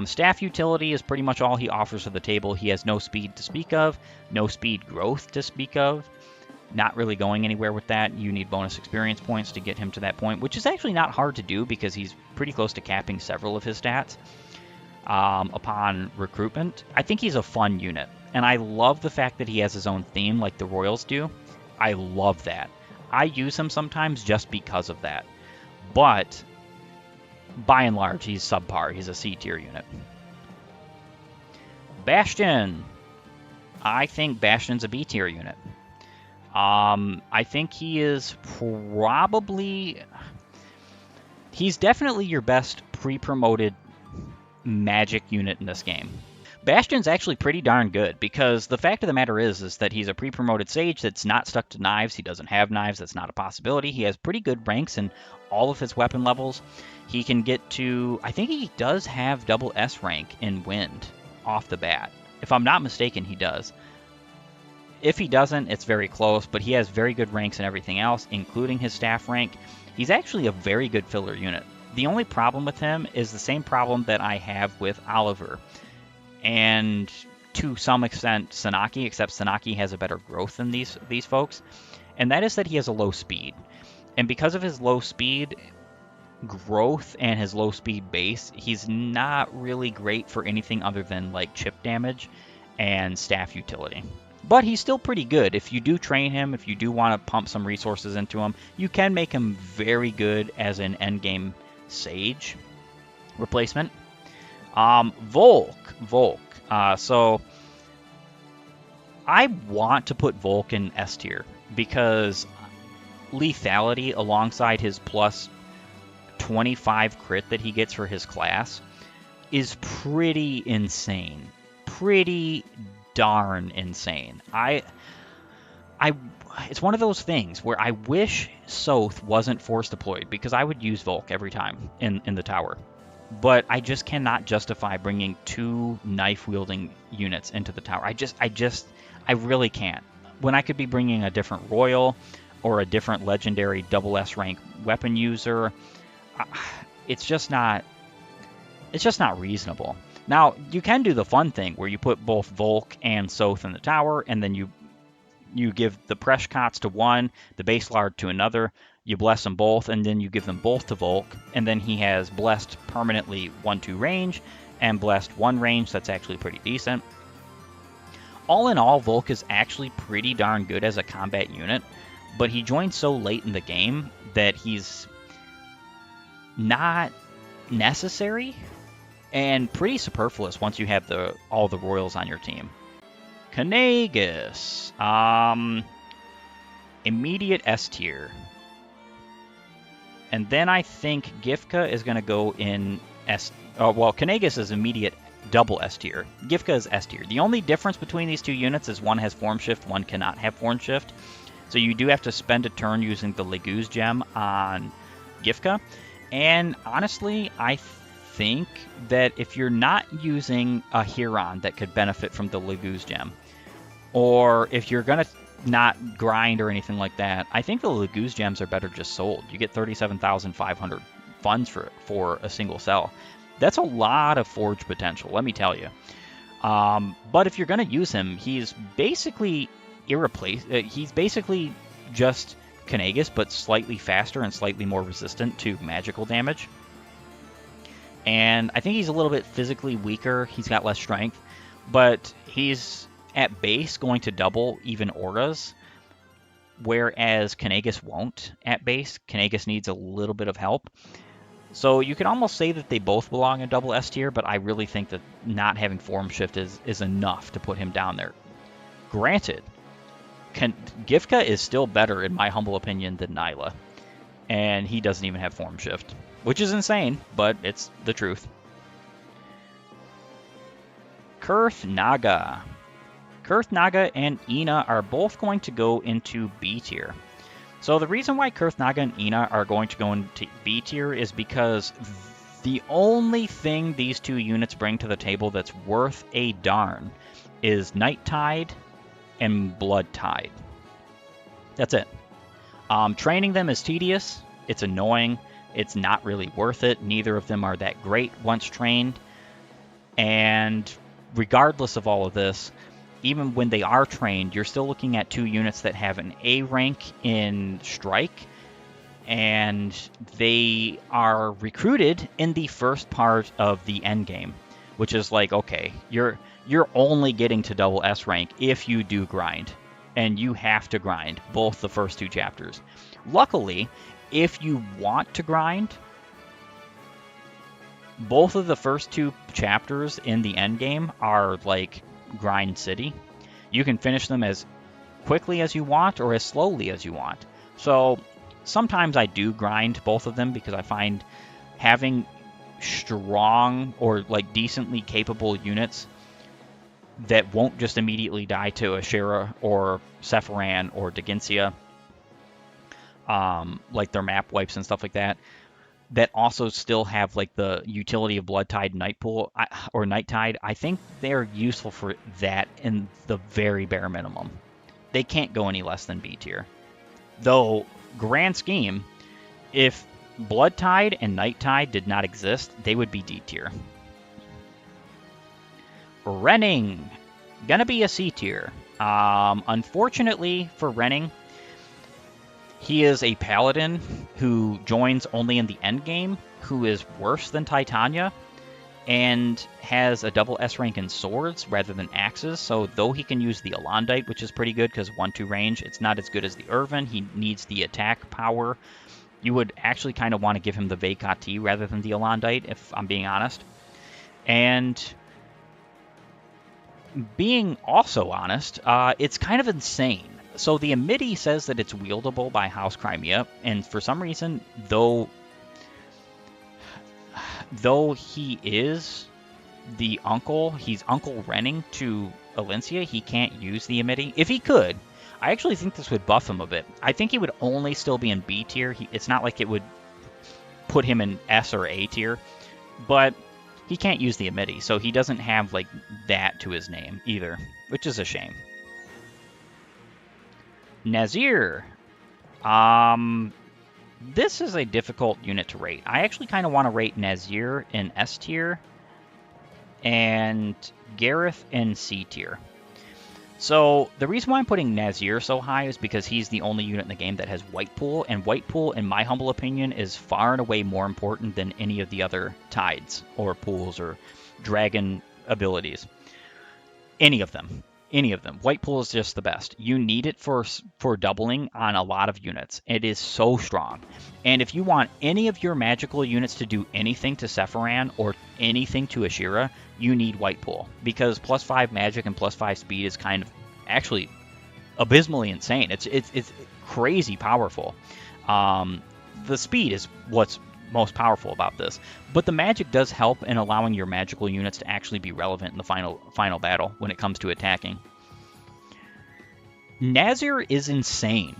Staff utility is pretty much all he offers to the table. He has no speed to speak of, no speed growth to speak of. Not really going anywhere with that. You need bonus experience points to get him to that point, which is actually not hard to do because he's pretty close to capping several of his stats upon recruitment. I think he's a fun unit, and I love the fact that he has his own theme like the Royals do. I love that. I use him sometimes just because of that. But by and large, he's subpar. He's a C tier unit. Bastion. I think Bastion's a B tier unit. I think he is probably... He's definitely your best pre-promoted magic unit in this game. Bastion's actually pretty darn good because the fact of the matter is that he's a pre-promoted sage that's not stuck to knives. He doesn't have knives. That's not a possibility. He has pretty good ranks in all of his weapon levels. He can get to, I think he does have double S rank in wind off the bat. If I'm not mistaken, he does. If he doesn't, it's very close, but he has very good ranks in everything else, including his staff rank. He's actually a very good filler unit. The only problem with him is the same problem that I have with Oliver, and to some extent Sanaki, except Sanaki has a better growth than these folks, and that is that he has a low speed. And because of his low speed growth and his low speed base, he's not really great for anything other than like chip damage and staff utility. But he's still pretty good. If you do train him, if you do want to pump some resources into him, you can make him very good as an endgame Sage replacement. Volk. So I want to put Volk in S tier because lethality alongside his plus 25 crit that he gets for his class is pretty insane. Pretty darn insane. It's one of those things where I wish Soth wasn't force deployed because I would use Volk every time in the tower. But I just cannot justify bringing 2 knife-wielding units into the tower. I really can't. When I could be bringing a different Royal or a different legendary double S rank weapon user, it's just not reasonable. Now, you can do the fun thing where you put both Volk and Soth in the tower, and then you give the Preshkots to one, the Base Lard to another, you bless them both, and then you give them both to Volk, and then he has blessed permanently 1-2 range, and blessed 1 range. That's actually pretty decent. All in all, Volk is actually pretty darn good as a combat unit, but he joined so late in the game that he's not necessary and pretty superfluous once you have all the Royals on your team. Kanagus. Immediate S tier. And then I think Gifka is going to go in S. Kanagus is immediate double S tier. Gifka is S tier. The only difference between these two units is one has form shift, one cannot have form shift. So you do have to spend a turn using the Leguz gem on Gifka. And honestly, I think that if you're not using a Huron that could benefit from the Leguz gem, or if you're going to not grind or anything like that, I think the Leguz gems are better just sold. You get 37,500 funds for a single cell. That's a lot of forge potential, let me tell you. But if you're going to use him, he's basically irreplaceable. He's basically just Kanagus, but slightly faster and slightly more resistant to magical damage. And I think he's a little bit physically weaker. He's got less strength, but he's at base going to double even auras, whereas Kanagus won't at base. Kanagus needs a little bit of help. So you can almost say that they both belong in double S tier, but I really think that not having form shift is enough to put him down there. Granted, Gifka is still better, in my humble opinion, than Nyla, and he doesn't even have form shift, which is insane, but it's the truth. Kurth Naga. Kurth Naga and Ina are both going to go into B tier. So the reason why Kurth Naga and Ina are going to go into B tier is because the only thing these two units bring to the table that's worth a darn is Night Tide and Blood Tide. That's it. Training them is tedious. It's annoying. It's not really worth it. Neither of them are that great once trained. And regardless of all of this, even when they are trained, you're still looking at two units that have an A rank in Strike, and they are recruited in the first part of the end game, which is like, okay, you're only getting to double S rank if you do grind, and you have to grind both the first two chapters. Luckily, if you want to grind, both of the first two chapters in the end game are like grind city. You can finish them as quickly as you want or as slowly as you want. So sometimes I do grind both of them because I find having strong or like decently capable units that won't just immediately die to Ashira or Sephiran or Daginsia, like their map wipes and stuff like that, that also still have like the utility of Blood Tide, Nightpool, or Night Tide. I think they're useful for that in the very bare minimum. They can't go any less than B tier. Though, grand scheme, if Blood Tide and Night Tide did not exist, they would be D tier. Renning, gonna be a C tier. Unfortunately for Renning, he is a paladin who joins only in the end game, who is worse than Titania, and has a double S rank in swords rather than axes. So though he can use the Alondite, which is pretty good because 1-2 range, it's not as good as the Irvin. He needs the attack power. You would actually kind of want to give him the Vekati rather than the Alondite, if I'm being honest. And being also honest, it's kind of insane. So the Amity says that it's wieldable by House Crimea, and for some reason, though he is the uncle, he's Uncle Renning to Alencia, he can't use the Amity. If he could, I actually think this would buff him a bit. I think he would only still be in B tier. It's not like it would put him in S or A tier, but he can't use the Amity, so he doesn't have like that to his name either, which is a shame. Nazir. This is a difficult unit to rate. I actually kind of want to rate Nazir in S tier and Gareth in C tier. So the reason why I'm putting Nazir so high is because he's the only unit in the game that has Whitepool, and Whitepool, in my humble opinion, is far and away more important than any of the other tides or pools or dragon abilities. Any of them. Whitepool is just the best. You need it for doubling on a lot of units. It is so strong. And if you want any of your magical units to do anything to Sephiran or anything to Ashira, you need Whitepool. Because +5 magic and +5 speed is kind of actually abysmally insane. It's crazy powerful. The speed is what's most powerful about this, but the magic does help in allowing your magical units to actually be relevant in the final battle when it comes to attacking. Nazir is insane,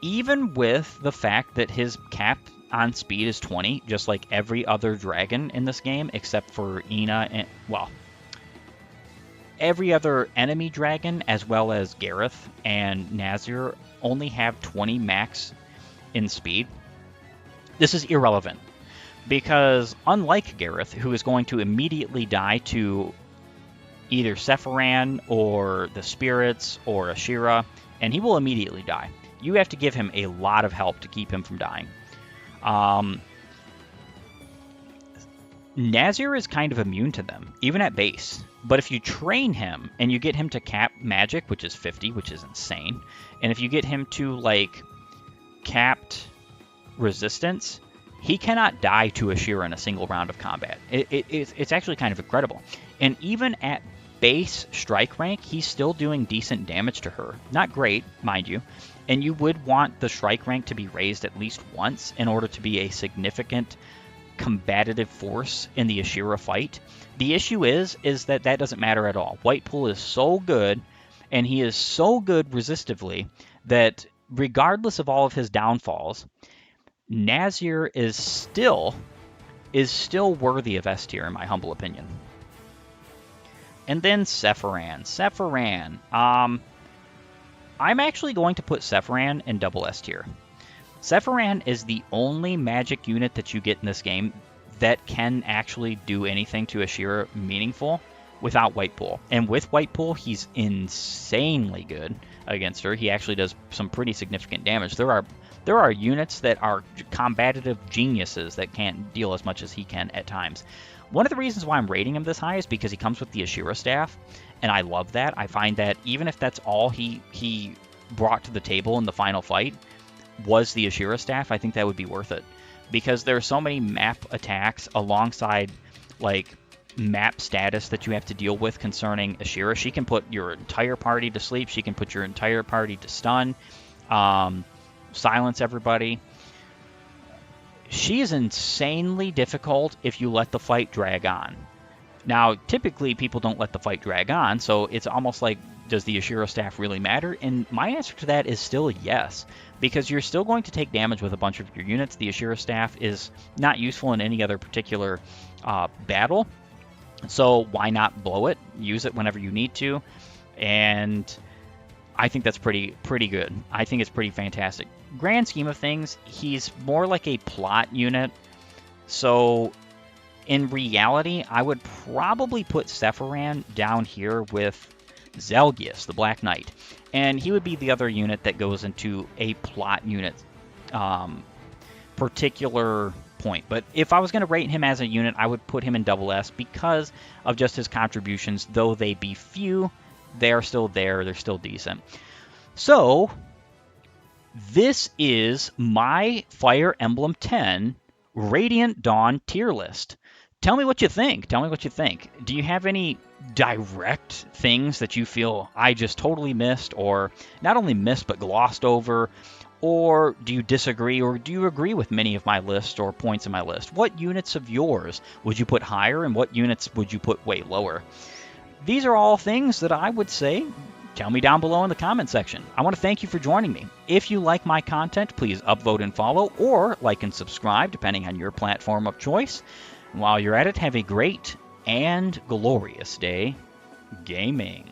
even with the fact that his cap on speed is 20, just like every other dragon in this game, except for Ina and, well, every other enemy dragon, as well as Gareth and Nazir, only have 20 max in speed. This is irrelevant, because unlike Gareth, who is going to immediately die to either Sephiran or the spirits or Ashira, and he will immediately die. You have to give him a lot of help to keep him from dying. Nazir is kind of immune to them, even at base. But if you train him and you get him to cap magic, which is 50, which is insane, and if you get him to like capped resistance, he cannot die to Ashira in a single round of combat. It's actually kind of incredible. And even at base strike rank, he's still doing decent damage to her. Not great, mind you. And you would want the strike rank to be raised at least once in order to be a significant combative force in the Ashira fight. The issue is that doesn't matter at all. Whitepool is so good, and he is so good resistively, that regardless of all of his downfalls, Nazir is still worthy of S tier in my humble opinion. And then Sephiran. I'm actually going to put Sephiran in double S tier. Sephiran is the only magic unit that you get in this game that can actually do anything to Ashira meaningful without Whitepool. And with Whitepool, he's insanely good against her. He actually does some pretty significant damage. There are units that are combative geniuses that can't deal as much as he can at times. One of the reasons why I'm rating him this high is because he comes with the Ashira staff, and I love that. I find that even if that's all he brought to the table in the final fight was the Ashira staff, I think that would be worth it. Because there are so many map attacks alongside like map status that you have to deal with concerning Ashira. She can put your entire party to sleep. She can put your entire party to stun, silence everybody. she is insanely difficult if you let the fight drag on. Now, typically people don't let the fight drag on, so it's almost like, does the Ashira staff really matter? And my answer to that is still yes, because you're still going to take damage with a bunch of your units. The Ashira staff is not useful in any other particular battle, so why not blow it? Use it whenever you need to, and I think that's pretty good. I think it's pretty fantastic. Grand scheme of things, he's more like a plot unit, so in reality, I would probably put Sephiran down here with Zelgius, the Black Knight. And he would be the other unit that goes into a plot unit particular point. But if I was going to rate him as a unit, I would put him in double S because of just his contributions. Though they be few, they're still there. They're still decent. So, this is my Fire Emblem 10 Radiant Dawn tier list. Tell me what you think. Tell me what you think. Do you have any direct things that you feel I just totally missed, or not only missed but glossed over? Or do you disagree, or do you agree with many of my lists or points in my list? What units of yours would you put higher, and what units would you put way lower? These are all things that I would say, tell me down below in the comment section. I want to thank you for joining me. If you like my content, please upvote and follow, or like and subscribe, depending on your platform of choice. While you're at it, have a great and glorious day gaming.